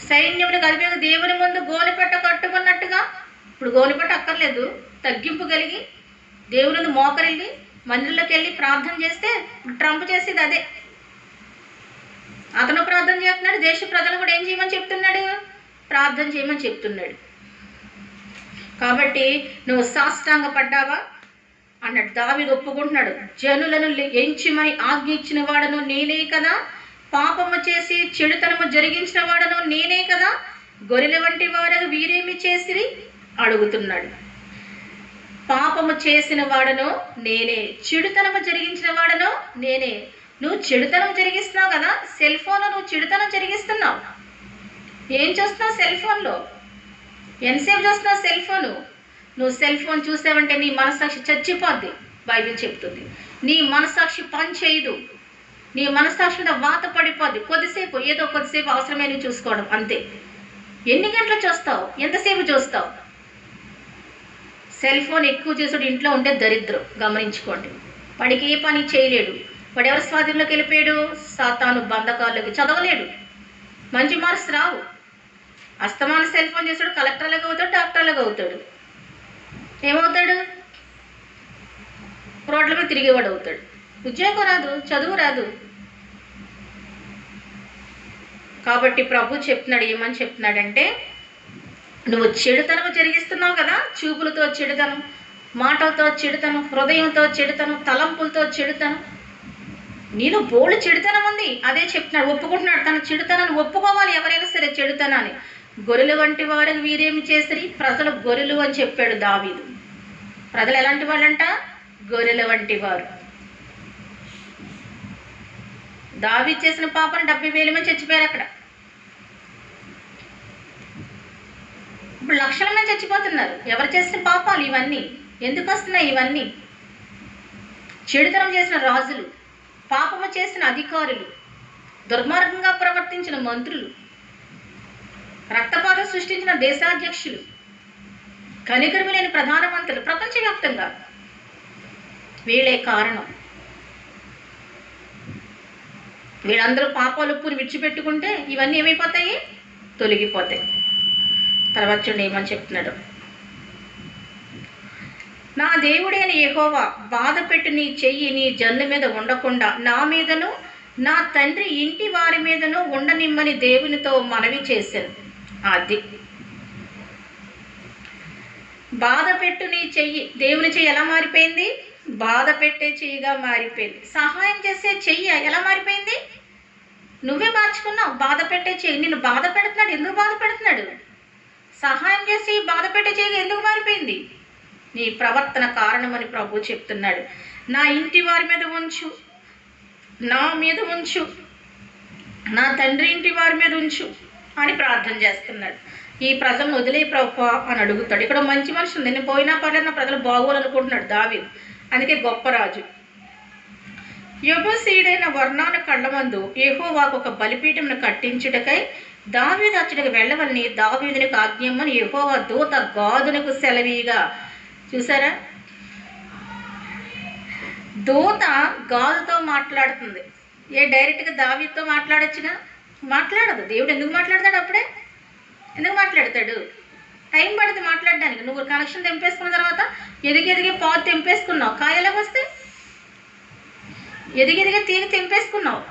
సైన్యములు కలిపి దేవుని ముందు గోనిపట్ట కట్టుకున్నట్టుగా ఇప్పుడు గోనిపట్ట అక్కర్లేదు, తగ్గింపు కలిగి దేవుని మోకరిల్లి మందిరంలోకి వెళ్ళి ప్రార్థన చేస్తే ట్రంప్ చేసేది అదే. అతను ప్రార్థన చేస్తున్నాడు, దేశ ప్రజలు కూడా ఏం చేయమని చెప్తున్నాడు? ప్రార్థన చేయమని చెప్తున్నాడు. కాబట్టి నువ్వు సాష్టాంగపడ్డావా అన్నట్టు దావీదు ఒప్పుకుంటున్నాడు. జనులను ఎంచుమని ఆజ్ఞ ఇచ్చిన వాడను నేనే కదా, పాపము చేసి చెడుతనము జరిగించిన వాడను నేనే కదా, గొర్రెల వంటి వాడను వీరేమి చేసిరి అడుగుతున్నాడు. పాపము చేసిన వాడను నేనే, చెడుతనము జరిగించిన వాడను నేనే. నువ్వు చెడుతనం జరిగిస్తున్నావు కదా, సెల్ ఫోన్లో నువ్వు చెడుతనం జరిగిస్తున్నావు. ఏం చూస్తున్నావు సెల్ ఫోన్లో? ఎంతసేపు చూస్తున్నావు సెల్ ఫోను? నువ్వు సెల్ ఫోన్ చూసావంటే నీ మనస్సాక్షి చచ్చిపోద్ది. బైబిల్ చెప్తుంది, నీ మనస్సాక్షి పని చేయదు, నీ మనస్సాక్షి మీద వాత పడిపోద్ది. కొద్దిసేపు, ఏదో కొద్దిసేపు అవసరమైన చూసుకోవడం అంతే. ఎన్ని గంటలు చూస్తావు? ఎంతసేపు చూస్తావు? సెల్ ఫోన్ ఎక్కువ చూసాడు ఇంట్లో ఉండే దరిద్రం. గమనించుకోండి, వాడికి ఏ పని చేయలేడు. వాడు ఎవరి స్వాధీనంలోకి వెళ్ళిపోయాడు? సాతాను బంధకాల్లోకి. చదవలేడు, మంచి మార్క్స్ రావు. అస్తమాన సెల్ ఫోన్ చేసాడు, కలెక్టర్లాగా అవుతాడు, డాక్టర్లాగా అవుతాడు. ఏమవుతాడు? రోడ్ల మీద తిరిగేవాడు అవుతాడు. ఉద్యోగం రాదు, చదువు రాదు. కాబట్టి ప్రభు చెప్తున్నాడు, ఏమని చెప్తున్నాడంటే, నువ్వు చెడుతనము జరిగిస్తున్నావు కదా, చూపులతో చెడుతనం, మాటలతో చెడుతనం, హృదయంతో చెడుతనం, తలంపులతో చెడుతనం, నీలో బోళ్ళు చెడుతనం ఉంది. అదే చెప్తున్నాడు, ఒప్పుకుంటున్నాడు. తన చెడుతనాన్ని ఒప్పుకోవాలి ఎవరైనా సరే, చెడుతనాన్ని. గొర్రెలు వంటి వాడిని వీరేమి చేసిరి? ప్రజలు గొర్రెలు అని చెప్పాడు దావీదు. ప్రజలు ఎలాంటి వాళ్ళంట? గొర్రెల వంటి వారు. దావీదు చేసిన పాపను 70,000 మంది చచ్చిపోయారు అక్కడ. ఇప్పుడు లక్షల మంది చచ్చిపోతున్నారు. ఎవరు చేసిన పాపాలు ఇవన్నీ? ఎందుకు వస్తున్నాయి ఇవన్నీ? చెడుతనం చేసిన రాజులు, పాపము చేసిన అధికారులు, దుర్మార్గంగా ప్రవర్తించిన మంత్రులు, రక్తపాతం సృష్టించిన దేశాధ్యక్షులు, కనికరము లేని ప్రధానమంత్రులు, ప్రపంచవ్యాప్తంగా వీళ్ళే కారణం. వీళ్ళందరూ పాపాలు ఉప్పుని విడిచిపెట్టుకుంటే ఇవన్నీ ఏమైపోతాయి? తొలగిపోతాయి. తర్వాత చూడండి ఏమని చెప్తున్నాడు. నా దేవుడైన యెహోవా బాధ పెట్టి నీ చెయ్యి నీ జనుల మీద ఉండకుండా నా మీదను నా తండ్రి ఇంటి వారి మీదను ఉండనిమ్మని దేవునితో మనవి చేశాను. అది బాధ పెట్టు నీ చెయ్యి. దేవుని చెయ్యి ఎలా మారిపోయింది? బాధ పెట్టే చెయ్యిగా మారిపోయింది. సహాయం చేసే చెయ్యి ఎలా మారిపోయింది? నువ్వే మార్చుకున్నావు. బాధ పెట్టే చెయ్యి. నిన్ను బాధ పెడుతున్నాడు. ఎందుకు బాధ పెడుతున్నాడు? సహాయం చేసి బాధ పెట్టే చెయ్యి ఎందుకు మారిపోయింది? నీ ప్రవర్తన కారణమని ప్రభు చెప్తున్నాడు. నా ఇంటి వారి మీద ఉంచు, నా మీద ఉంచు, నా తండ్రి ఇంటి వారి మీద ఉంచు అని ప్రార్థన చేస్తున్నాడు. ఈ ప్రజలను వదిలే ప్రభు అని అడుగుతాడు. ఇక్కడ మంచి మనిషి ఉంది, నేను పోయినా పర్లేదు నా ప్రజలు బాగోవాలనుకుంటున్నాడు దావీదు. అందుకే గొప్ప రాజు. యెబూసీయుడైన వర్ణాను కళ్ళమందు యెహోవాకు ఒక బలిపీఠమును కట్టించుటకై దావీదు అచ్చటకు వెళ్ళవలని దావీదునికి ఆజ్ఞమ్మని యెహోవా దూత గాదునకు సెలవీగా. చూసారా? దూత గాదుతో మాట్లాడుతుంది. డైరెక్ట్గా దావీదుతో మాట్లాడొచ్చునా? మాట్లాడదు. దేవుడు ఎందుకు మాట్లాడతాడు? అప్పుడే ఎందుకు మాట్లాడతాడు? టైం పడుతుంది మాట్లాడడానికి. నువ్వు కనెక్షన్ తెంపేసుకున్న తర్వాత ఎదిగే పాలు తెంపేసుకున్నావు, కాయలు వస్తాయి. ఎదిగే తీగ తెంపేసుకున్నావు,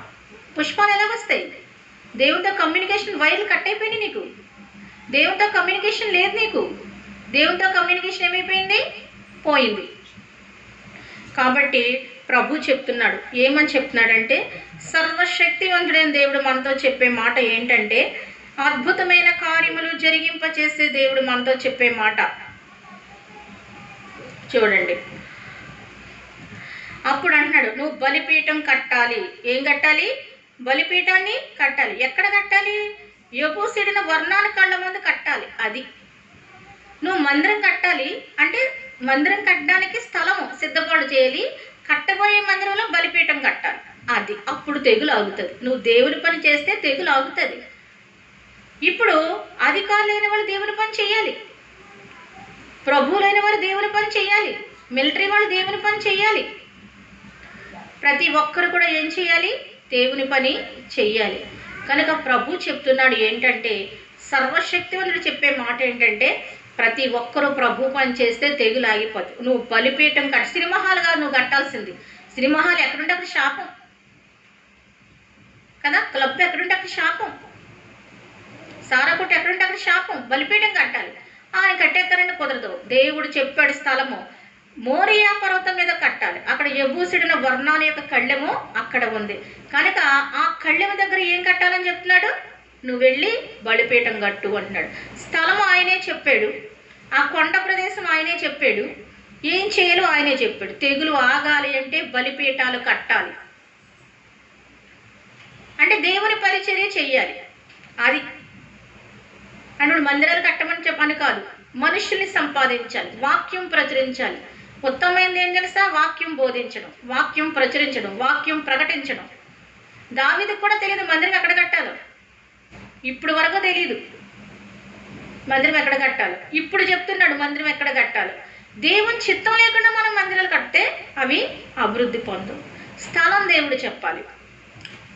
పుష్పాలు ఎలా వస్తాయి? దేవుడితో కమ్యూనికేషన్ వైర్లు కట్ అయిపోయినాయి. నీకు దేవుడితో కమ్యూనికేషన్ లేదు. నీకు దేవుడితో కమ్యూనికేషన్ ఏమైపోయింది? పోయింది. కాబట్టి ప్రభు చెప్తున్నాడు. ఏమని చెప్తున్నాడంటే, సర్వశక్తివంతుడైన దేవుడు మనతో చెప్పే మాట ఏంటంటే, అద్భుతమైన కార్యములు జరిగింపచేసే దేవుడు మనతో చెప్పే మాట చూడండి. అప్పుడు అంటున్నాడు, నువ్వు బలిపీఠం కట్టాలి. ఏం కట్టాలి? బలిపీఠాన్ని కట్టాలి. ఎక్కడ కట్టాలి? యెబూసీయుడైన వర్ణాను కళ్ళ ముందు కట్టాలి. అది నువ్వు మందిరం కట్టాలి అంటే మందిరం కట్టడానికి స్థలము సిద్ధపాటు చేయాలి. కట్టబోయే మందిరంలో బలిపీఠం కట్టాలి. అది అప్పుడు తెగులు ఆగుతుంది. నువ్వు దేవుని పని చేస్తే తెగులు ఆగుతుంది. ఇప్పుడు అధికారులు లేని వాళ్ళు దేవుని పని చేయాలి, ప్రభువులైన వాళ్ళు దేవుని పని చేయాలి, మిలిటరీ వాళ్ళు దేవుని పని చేయాలి. ప్రతి ఒక్కరు కూడా ఏం చేయాలి? దేవుని పని చెయ్యాలి. కనుక ప్రభు చెప్తున్నాడు ఏంటంటే, సర్వశక్తివంతుడు చెప్పే మాట ఏంటంటే, ప్రతి ఒక్కరూ ప్రభు పని చేస్తే తెగులు ఆగిపోతుంది. నువ్వు బలిపీఠం సినిమా హాల్ కాదు నువ్వు కట్టాల్సింది. సినిమా హాల్ ఎక్కడుంటే అక్కడ శాపం కదా, క్లబ్ ఎక్కడుంటే అక్కడ శాపం, సారా కొట్టు ఎక్కడుంటే అక్కడ శాపం. బలిపీఠం కట్టాలి. ఆయన కట్టేస్తారని కుదరదు. దేవుడు చెప్పాడు స్థలము మోరియా పర్వతం మీద కట్టాలి. అక్కడ యెబూసీయుడైన వర్ణాను యొక్క కళ్ళెము అక్కడ ఉంది. కనుక ఆ కళ్ళెము దగ్గర ఏం కట్టాలని చెప్తున్నాడు? నువ్వు వెళ్ళి బలిపీఠం కట్టు అంటున్నాడు. స్థలము ఆయనే చెప్పాడు, ఆ కొండ ప్రదేశం ఆయనే చెప్పాడు, ఏం చేయాలో ఆయనే చెప్పాడు. తెగులు ఆగాలి అంటే బలిపీఠాలు కట్టాలి, అంటే దేవుని పరిచర్య చెయ్యాలి. అది అంటే మందిరాలు కట్టమని చెప్పని కాదు, మనుషుల్ని సంపాదించాలి, వాక్యం ప్రచురించాలి. ఉత్తమమైనది ఏం తెలుసా? వాక్యం బోధించడం, వాక్యం ప్రచురించడం, వాక్యం ప్రకటించడం. దావీదుకు కూడా తెలియదు మందిరం ఎక్కడ కట్టాలో. ఇప్పుడు వరకు తెలియదు మందిరం ఎక్కడ కట్టాలో. ఇప్పుడు చెప్తున్నాడు మందిరం ఎక్కడ కట్టాలో. దేవుని చిత్తం లేకుండా మనం మందిరాలు కడితే అవి అభివృద్ధి పొందవు. స్థలం దేవుడు చెప్పాలి.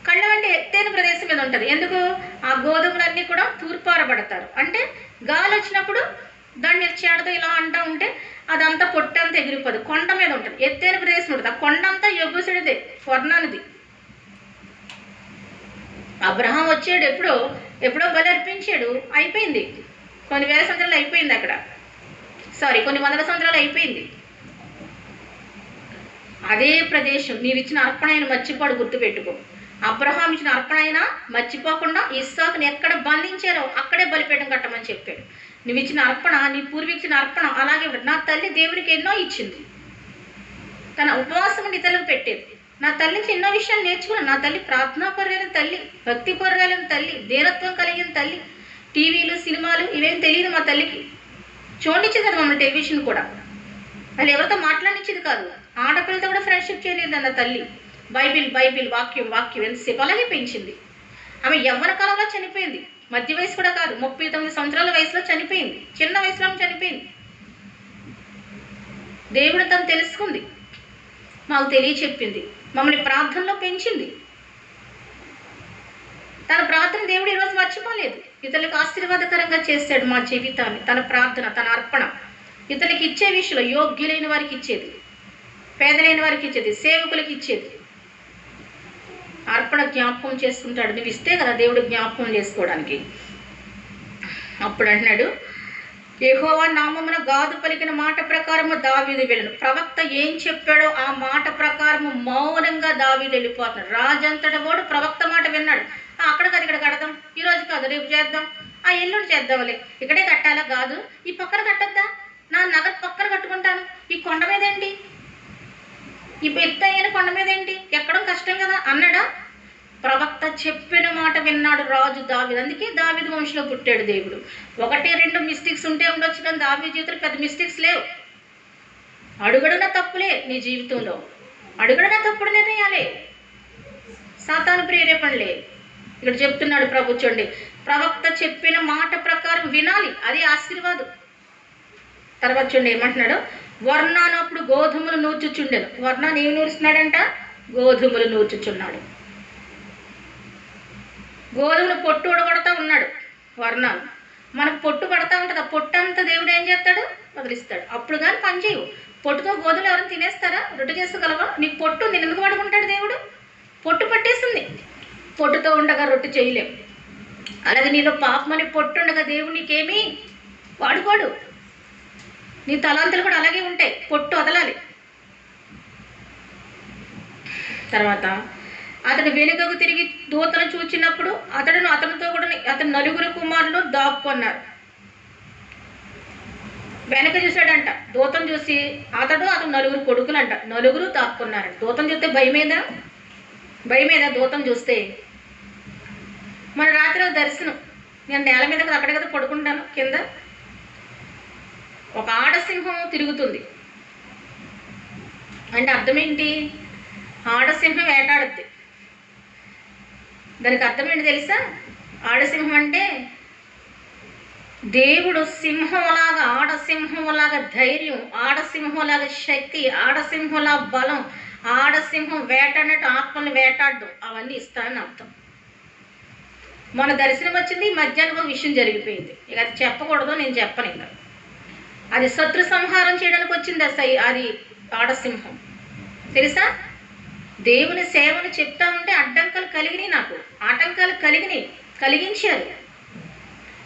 కళ్ళం అంటే ఎత్తైన ప్రదేశం మీద ఉంటుంది. ఎందుకు? ఆ గోధుమలన్నీ కూడా తూర్పారబడతారు. అంటే గాలి వచ్చినప్పుడు దాన్ని చేడతో ఇలా అంటూ ఉంటే అదంతా పొట్టంతా ఎగిరిపోదు. కొండ మీద ఉంటుంది, ఎత్తైన ప్రదేశం ఉంటుంది. ఆ కొండ అంతా యెబూసీయుడిదే, వర్ణానిది. అబ్రహాం వచ్చాడు, ఎప్పుడో బలి అర్పించాడు, అయిపోయింది. కొన్ని వేల సంవత్సరాలు అయిపోయింది అక్కడ, కొన్ని వందల సంవత్సరాలు అయిపోయింది. అదే ప్రదేశం. నీవు ఇచ్చిన అర్పణ ఆయన మర్చిపోడు, గుర్తుపెట్టుకో. అబ్రహాం ఇచ్చిన అర్పణ అయినా మర్చిపోకుండా ఇస్సాకుని ఎక్కడ బంధించారో అక్కడే బలిపీఠం కట్టమని చెప్పాడు. నువ్వు ఇచ్చిన అర్పణ, నీ పూర్వీకుచిన అర్పణ అలాగే. నా తల్లి దేవునికి ఎన్నో ఇచ్చింది, తన ఉపవాసం ఇతరులకు పెట్టేది. నా తల్లి నుంచి ఎన్నో విషయాలు నేర్చుకున్నాను. నా తల్లి ప్రార్థనాపరులైన తల్లి, భక్తిపరులైన తల్లి, ధీరత్వం కలిగిన తల్లి. టీవీలు సినిమాలు ఇవేం తెలియదు మా తల్లికి. చూడనిచ్చేది కదా మమ్మల్ని టెలివిజన్ కూడా. వాళ్ళు ఎవరితో మాట్లాడనిచ్చేది కాదు. ఆడపిల్లతో కూడా ఫ్రెండ్షిప్ లీడర్షిప్ చేయలేదు అన్న తల్లి. బైబిల్ బైబిల్ వాక్యం వాక్యం ఎంతసేపు అలాగే పెంచింది. ఆమె యవ్వన కాలంలో చనిపోయింది. మధ్య వయసు కూడా కాదు, 39 సంవత్సరాల వయసులో చనిపోయింది. చిన్న వయసులో చనిపోయింది. దేవుడు తను తెలుసుకుంది, మాకు తెలియచెప్పింది, మమ్మల్ని ప్రార్థనలో పెంచింది. తన ప్రార్థన దేవుడు ఈరోజు మర్చిపోలేదు. ఇతరులకు ఆశీర్వాదకరంగా చేశాడు మా జీవితాన్ని. తన ప్రార్థన, తన అర్పణ ఇతరులకు ఇచ్చే విషయంలో యోగ్యులైన వారికి ఇచ్చేది, పేదలైన వారికి ఇచ్చేది, సేవకులకు ఇచ్చేది. అర్పణ జ్ఞాపకం చేసుకుంటాడు. నువ్వు ఇస్తే కదా దేవుడు జ్ఞాపకం చేసుకోవడానికి. అప్పుడు అంటున్నాడు, యెహోవా నామమున గాదు పలికిన మాట ప్రకారము దావీదు వెళ్ళను. ప్రవక్త ఏం చెప్పాడో ఆ మాట ప్రకారము మౌనంగా దావీదు వెళ్ళిపోతున్నాడు. రాజంతటి వాడు ప్రవక్త మాట విన్నాడు. అక్కడ కాదు, ఇక్కడ కడదాం, ఈరోజు కాదు రేపు చేద్దాం, ఎల్లుండి చేద్దాంలే, ఇక్కడే కట్టాలా, కాదు ఈ పక్కన కట్టద్దా, నా నగర పక్కన కట్టుకుంటాను, ఈ కొండ మీద ఏంటి, ఈ ఎత్తైన కొండ మీద ఏంటి, ఎక్కడం కష్టం కదా అన్నాడా? ప్రవక్త చెప్పిన మాట విన్నాడు రాజు దావీదు. అందుకే దావీదు వంశంలో పుట్టాడు దేవుడు. 1-2 మిస్టేక్స్ ఉంటే ఉండొచ్చు, కానీ దావీదు జీవితంలో పెద్ద మిస్టేక్స్ లేవు. అడుగడున తప్పులే నీ జీవితంలో, అడుగడున తప్పుడు నిర్ణయాలే, సాతాను ప్రేరేపణలే. ఇక్కడ చెప్తున్నాడు ప్రభు, చూడండి, ప్రవక్త చెప్పిన మాట ప్రకారం వినాలి, అది ఆశీర్వాదం. తర్వాత చూడండి ఏమంటున్నాడు, వర్ణానప్పుడు గోధుమలు నూర్చుచుండెను. వర్ణాన్ని ఏమి నూరుస్తున్నాడంట? గోధుమలు నూర్చుచున్నాడు. గోధుమలు పొట్టు ఉడగొడతా ఉన్నాడు వర్ణాలు. మనకు పొట్టు పడతా ఉంటుంది, ఆ పొట్టు అంతా దేవుడు ఏం చేస్తాడు? వదిలిస్తాడు. అప్పుడు కానీ పని చేయవు. పొట్టుతో గోధుమలు ఎవరైనా తినేస్తారా? రొట్టె చేసుకోగలవా? నీకు పొట్టు నేను ఎందుకు పడుకుంటాడు దేవుడు? పొట్టు పట్టేస్తుంది. పొట్టుతో ఉండగా రొట్టె చేయలేవు. అలాగే నీలో పాపమని పొట్టు ఉండగా దేవుడు నీకేమీ వాడుకోడు. నీ తలాంతులు కూడా అలాగే ఉంటాయి, పొట్టు వదలాలి. తర్వాత అతడు వెనుకకు తిరిగి దూతను చూచినప్పుడు అతనితో కూడా అతని 9 కుమారులు దాక్కున్నారు. వెనక చూశాడంట, దూతను చూసి అతను 9 కొడుకులంట, 9 దాక్కున్నారంట. దూతను చూస్తే భయమేదా? భయమేదా దూతను చూస్తే? మన రాత్రి దర్శనం, నేను నేల మీద కదా, అక్కడే కదా పడుకుంటాను కింద. ఒక ఆడసింహం తిరుగుతుంది అంటే అర్థం ఏంటి? ఆడసింహం వేటాడుద్ది. దానికి అర్థం ఏంటి తెలుసా? ఆడసింహం అంటే దేవుడు సింహంలాగా, ఆడసింహంలాగా ధైర్యం, ఆడసింహంలాగా శక్తి, ఆడసింహంలా బలం, ఆడసింహం వేటాడినట్టు ఆత్మల్ని వేటాడడం, అవన్నీ ఇస్తానని అర్థం. మన దర్శనం వచ్చింది, మధ్యాహ్నం విషయం జరిగిపోయింది. ఇక అది చెప్పకూడదు, నేను చెప్పను. ఇంకా అది శత్రు సంహారం చేయడానికి వచ్చింది. అది ఆడసింహం తెలుసా? దేవుని సేవను చెప్తా ఉంటే అడ్డంకాలు కలిగినాయి, నాకు ఆటంకాలు కలిగించారు.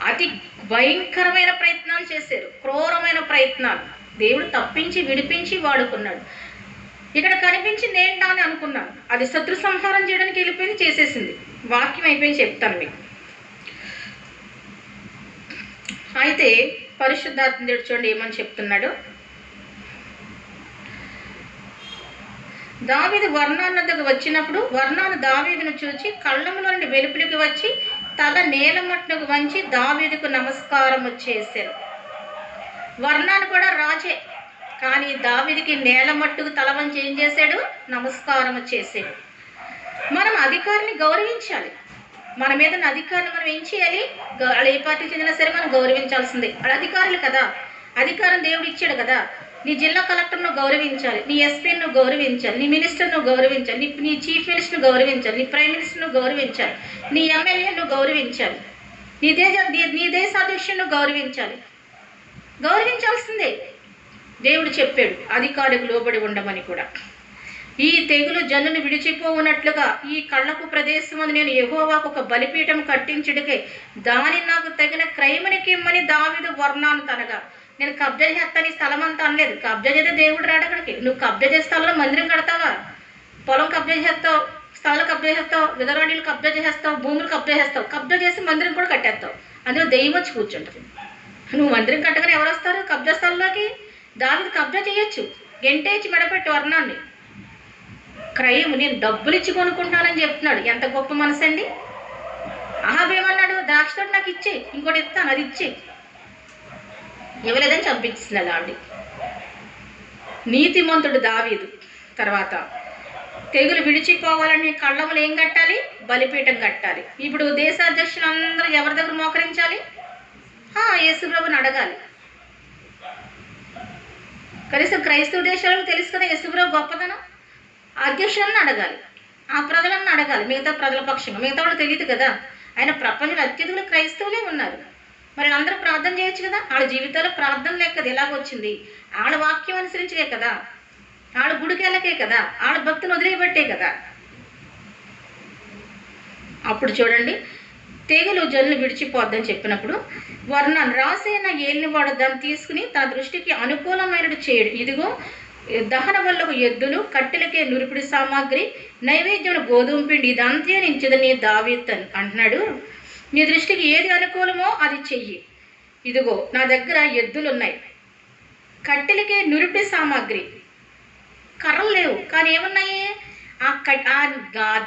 అతి భయంకరమైన ప్రయత్నాలు చేశారు, క్రూరమైన ప్రయత్నాలు. దేవుడు తప్పించి విడిపించి వాడుకున్నాడు. ఇక్కడ కనిపించింది ఏంటా అని అనుకున్నాను, అది శత్రు సంహారం చేయడానికి వెళ్ళిపోయింది, చేసేసింది. వాక్యం అయిపోయింది, చెప్తాను మీకు. అయితే పరిశుద్ధాత్మ దేవుడు చూడండి ఏమని చెప్తున్నాడు. దావీదు వర్ణాన్ని వద్దకు వచ్చినప్పుడు వర్ణాను దావీదును చూచి కళ్ళముల నుండి వెలుపులికి వచ్చి తల నేల మట్టుకు వంచి దావీదుకు నమస్కారం చేశారు. వర్ణాను కూడా రాజే, కానీ దావీదుకి నేల మట్టుకు తల వంచి ఏం చేశాడు? నమస్కారం చేశాడు. మనం అధికారిని గౌరవించాలి. మన మీద అధికారులు మనం ఏం చేయాలి? వాళ్ళు ఏ పార్టీకి చెందినా సరే మనం గౌరవించాల్సిందే. వాళ్ళు అధికారులు కదా, అధికారం దేవుడు ఇచ్చాడు కదా. నీ జిల్లా కలెక్టర్ను గౌరవించాలి, నీ ఎస్పీను గౌరవించాలి, నీ మినిస్టర్ను గౌరవించాలి, నీ చీఫ్ మినిస్టర్ను గౌరవించాలి, నీ ప్రైమ్ మినిస్టర్ను గౌరవించాలి, నీ ఎమ్మెల్యేను గౌరవించాలి, నీ దేశాధ్యక్షులను గౌరవించాలి. గౌరవించాల్సిందే. దేవుడు చెప్పాడు అధికారికి లోబడి ఉండమని కూడా. ఈ తెగులు జనులు విడిచిపోవునట్లుగా ఈ కళ్ళకు ప్రదేశమందు నేను యెహోవాకు ఒక బలిపీఠం కట్టించుటకే దాని నాకు తగిన క్రయమునికిమ్మని దావీదు వర్ణాను తనగా. నేను కబ్జా చేస్తాను ఈ స్థలం అంతా అనలేదు. కబ్జా చేస్తే దేవుడు రాడు అక్కడికి. నువ్వు కబ్జా చేసే స్థలంలో మందిరం కడతావా? పొలం కబ్జా చేస్తావు, స్థలాలు కబ్జా చేస్తావు, విధరాడీలు కబ్జా చేస్తావు, భూములు కబ్జా చేస్తావు, కబ్జా చేసి మందిరం కూడా కట్టేస్తావు. అందులో దెయ్యం వచ్చి కూర్చుంటుంది. నువ్వు మందిరం కట్టగానే ఎవరు వస్తారు కబ్జా స్థలంలోకి? దావీదు కబ్జా చేయొచ్చు, గెంటేచి మెడపెట్టి వర్ణాన్ని. క్రయము, నేను డబ్బులు ఇచ్చి కొనుక్కుంటానని చెప్తున్నాడు. ఎంత గొప్ప మనసు అండి. అహాబేమన్నాడు? ద్రాక్షతోటి నాకు ఇచ్చే, ఇంకోటి ఇస్తాను, అది ఇచ్చే. ఇవ్వలేదని చంపించిస్తున్నాడు ఆవిడ. నీతిమంతుడు దావీదు తర్వాత తెగులు విడిచిపోవాలని కళ్ళములు ఏం కట్టాలి? బలిపీఠం కట్టాలి. ఇప్పుడు దేశాధ్యక్షులు అందరూ ఎవరి దగ్గర మోకరించాలి? యేసుప్రభుని అడగాలి. కనీసం క్రైస్తవ దేశాలకు తెలుసు కదా యేసుప్రభు గొప్పతనం. అధ్యక్షులను అడగాలి, ఆ ప్రజలను అడగాలి, మిగతా ప్రజల పక్షంగా. మిగతా వాళ్ళు తెలియదు కదా. ఆయన ప్రపంచంలో అత్యధికులు క్రైస్తవులే ఉన్నారు. మరి అందరూ ప్రార్థన చేయొచ్చు కదా. వాళ్ళ జీవితాల్లో ప్రార్థన లేక కదా ఎలాగొచ్చింది? వాళ్ళ వాక్యం అనుసరించలే కదా, వాళ్ళ గుడికెళ్ళకే కదా, వాళ్ళ భక్తులు వదిలేయబట్టే కదా. అప్పుడు చూడండి, తెగులు జనులు విడిచిపోద్దని చెప్పినప్పుడు వర్ణాన్ని రాసైన ఏలినవాడు దాన్ని తీసుకుని తన దృష్టికి అనుకూలమైనది చేయడు. ఇదిగో దహన బలులకు ఎద్దులు, కట్టెలకే నురిపిడి సామాగ్రి, నైవేద్యం గోధుమ పిండి, ఇదంతే నించిదని దావీదు అంటున్నాడు. నీ దృష్టికి ఏది అనుకూలమో అది చెయ్యి. ఇదిగో నా దగ్గర ఎద్దులు ఉన్నాయి, కట్టెలకే నురిపిడి సామాగ్రి, కర్రలు లేవు కానీ ఏమున్నాయి? ఆ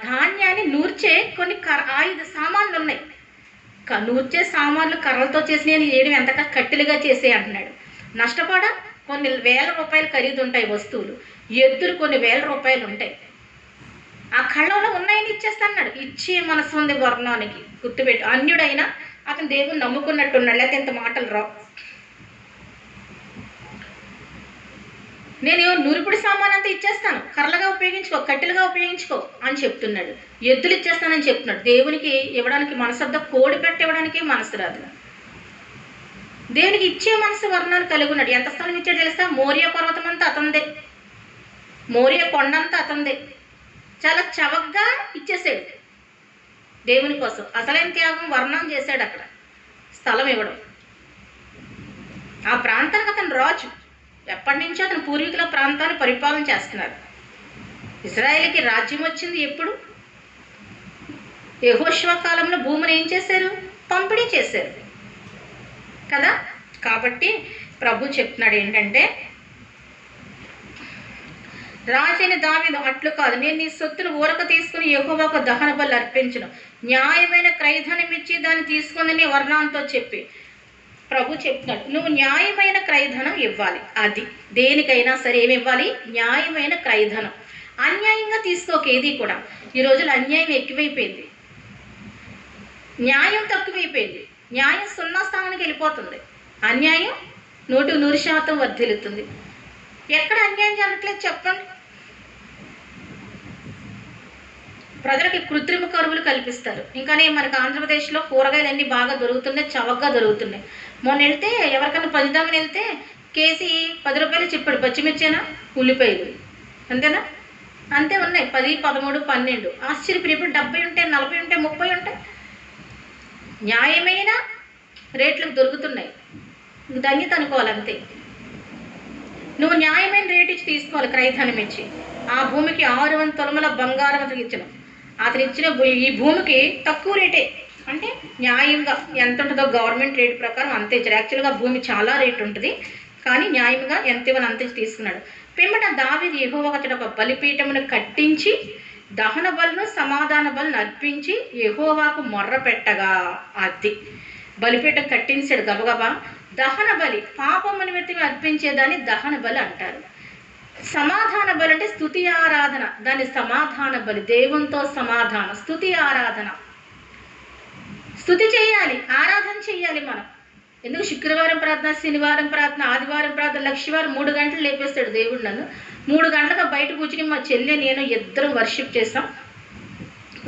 ధాన్యాన్ని నూర్చే కొన్ని ఆయుధ సామాన్లు ఉన్నాయి. నూర్చే సామాన్లు కర్రలతో చేసి నేను చేయడం ఎంతగా కట్టెలుగా చేసే అంటున్నాడు. నష్టపడా? కొన్ని వేల రూపాయలు ఖరీదు ఉంటాయి వస్తువులు. ఎద్దులు కొన్ని వేల రూపాయలు ఉంటాయి. ఆ కళ్ళలో ఉన్నాయని ఇచ్చేస్తాడు. ఇచ్చే మనసు ఉంది వర్ణానికి. గుర్తుపెట్టు, అన్యుడైనా అతను దేవుని నమ్ముకున్నట్టున్నాడు, లేకపోతే ఇంత మాటలు రావు. నేను నురుపుడి సామాన్ అంతా ఇచ్చేస్తాను, కర్రలుగా ఉపయోగించుకో, కట్టెలుగా ఉపయోగించుకో అని చెప్తున్నాడు. ఎద్దులు ఇచ్చేస్తానని చెప్తున్నాడు. దేవునికి ఇవ్వడానికి మనసద్ద, కోడి పెట్టి ఇవ్వడానికి మనసు రాదు. దేవునికి ఇచ్చే మనసు వర్ణాలు కలిగి ఉన్నాడు. ఎంత స్థలం ఇచ్చాడు తెలుసా? మోరియా పర్వతం అంతా అతందే, మోరియా కొండ అంతా అతందే. చాలా చవకగా ఇచ్చేసాడు దేవుని కోసం. అసలైన త్యాగం వర్ణం చేశాడు అక్కడ, స్థలం ఇవ్వడం. ఆ ప్రాంతానికి అతను రాజు. ఎప్పటి నుంచో అతను పూర్వీకుల ప్రాంతాన్ని పరిపాలన చేస్తున్నారు. ఇజ్రాయేల్కి రాజ్యం వచ్చింది ఎప్పుడు? యెహోషువ కాలంలో భూమిని ఏం చేశారు? పంపిణీ చేశారు కదా. కాబట్టి ప్రభు చెప్తున్నాడు ఏంటంటే, రాజైన దావీదు అట్లు కాదు, నేను నీ సొత్తును ఊరక తీసుకుని యెహోవాకు దహన బలి అర్పించును, న్యాయమైన క్రయధనం ఇచ్చి దాన్ని తీసుకుందని వర్ణంతో చెప్పి ప్రభు చెప్తున్నాడు. నువ్వు న్యాయమైన క్రయధనం ఇవ్వాలి. అది దేనికైనా సరే ఏమి ఇవ్వాలి? న్యాయమైన క్రయధనం. అన్యాయంగా తీసుకోక ఏది కూడా. ఈ రోజులు అన్యాయం ఎక్కువైపోయింది, న్యాయం తక్కువైపోయింది. న్యాయం 0 స్థానానికి వెళ్ళిపోతుంది, అన్యాయం 100% వర్ధిల్లుతుంది. ఎక్కడ అన్యాయం జరగట్లేదు చెప్పండి? ప్రజలకి కృత్రిమ కరువులు కల్పిస్తారు. ఇంకానే మనకు ఆంధ్రప్రదేశ్లో కూరగాయలు అన్నీ బాగా దొరుకుతున్నాయి, చవకగా దొరుకుతున్నాయి. మొన్న వెళ్తే ఎవరికన్నా పంచుదామని వెళ్తే కేజీ 10 రూపాయలు చెప్పాడు. పచ్చిమిర్చేనా, ఉల్లిపాయలు అంతేనా? అంతే ఉన్నాయి. 10, 13, 12. ఆశ్చర్యపోయి ఇప్పుడు 70 ఉంటాయి, 40 ఉంటాయి, 30 ఉంటాయి. న్యాయమైన రేట్లకు దొరుకుతున్నాయి. ధన్యత అనుకోవాలి అంతే. నువ్వు న్యాయమైన రేటు ఇచ్చి తీసుకోవాలి, క్రయధనం ఇచ్చి. ఆ భూమికి 600 తులముల బంగారం అతను ఇచ్చిన. అతను ఇచ్చిన ఈ భూమికి తక్కువ రేటే, అంటే న్యాయంగా ఎంత ఉంటుందో గవర్నమెంట్ రేటు ప్రకారం అంతే ఇచ్చారు. యాక్చువల్గా భూమి చాలా రేటు ఉంటుంది, కానీ న్యాయంగా ఎంత ఇవ్వని అంత తీసుకున్నాడు. పిమ్మట దావీదు యెహోవాకు ఒక బలిపీఠమును కట్టించి దహన బలును సమాధాన బలును అర్పించి యెహోవాకు మొర్ర పెట్టగా, అది బలిపీఠం కట్టించాడు గబగబా. దహన బలి పాపము నిమిత్తం అర్పించేదాన్ని దహన బలి అంటారు. సమాధాన బలి అంటే స్తుతి ఆరాధన, దాని సమాధాన బలి. దేవునితో సమాధానం, స్తుతి ఆరాధన. స్తుతి చేయాలి, ఆరాధన చేయాలి మనం. ఎందుకు? శుక్రవారం ప్రార్థన, శనివారం ప్రార్థన, ఆదివారం ప్రార్థన, లక్షవారం 3 గంటలు లేపేస్తాడు దేవుడు నన్ను. 3 గంటలకు బయట కూర్చుని మా చెల్లె నేను ఇద్దరం వర్షిప్ చేస్తాం,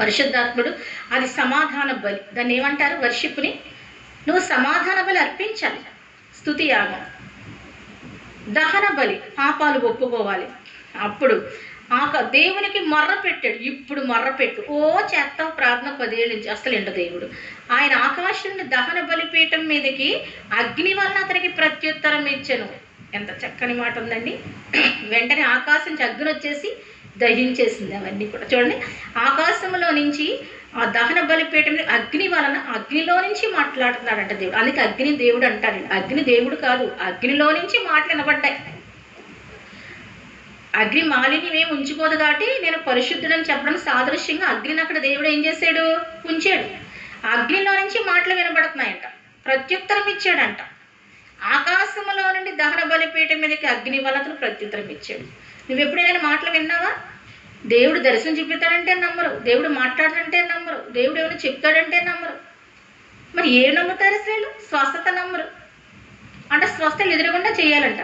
పరిశుద్ధాత్ముడు. అది సమాధాన బలి. దాన్ని ఏమంటారు? వర్షిప్ని నువ్వు సమాధాన బలి అర్పించాలి. స్తుతి యాగం. దహన బలి పాపాలు ఒప్పుకోవాలి. అప్పుడు దేవునికి మొర్ర పెట్టాడు. ఇప్పుడు మొర్ర పెట్టు, ఓ చేస్తావు ప్రార్థన 10 ఏళ్ళ నుంచి. అసలు ఎండ దేవుడు ఆయన ఆకాశం నుండి దహన బలిపీఠం మీదకి అగ్ని వలన అతనికి ప్రత్యుత్తరం ఇచ్చాను. ఎంత చక్కని మాట ఉందండి. వెంటనే ఆకాశం నుంచి అగ్ని వచ్చేసి దహించేసింది అవన్నీ కూడా. చూడండి, ఆకాశంలో నుంచి ఆ దహన బలిపీఠం అగ్ని వలన, అగ్నిలో నుంచి మాట్లాడుతున్నాడంట దేవుడు. అందుకే అగ్ని దేవుడు అంటారు. అగ్ని దేవుడు కాదు, అగ్నిలో నుంచి మాటలు వినబడ్డాయి. అగ్ని మాలిన్యం ఏమి ఉంచుకోదు కాబట్టి నేను పరిశుద్ధుడని చెప్పడం సాదృశ్యంగా అగ్నిని అక్కడ దేవుడు ఏం చేశాడు? ఉంచాడు. అగ్నిలో నుంచి మాటలు వినబడుతున్నాయంట, ప్రత్యుత్తరం ఇచ్చాడంట. ఆకాశంలో నుండి దహన బలిపీఠం మీదకి అగ్ని వలన ప్రత్యుత్తరం ఇచ్చాడు. నువ్వు ఎప్పుడైనా మాటలు విన్నావా? దేవుడు దర్శనం చూపిస్తాడంటే నమ్మరు, దేవుడు మాట్లాడాడంటే నమ్మరు, దేవుడు ఏమైనా చెప్తాడంటే నమ్మరు. మరి ఏం నమ్ముతారు అసలు? స్వస్థత నమ్మరు. అంటే స్వస్థలు ఎదురకుండా చేయాలంట.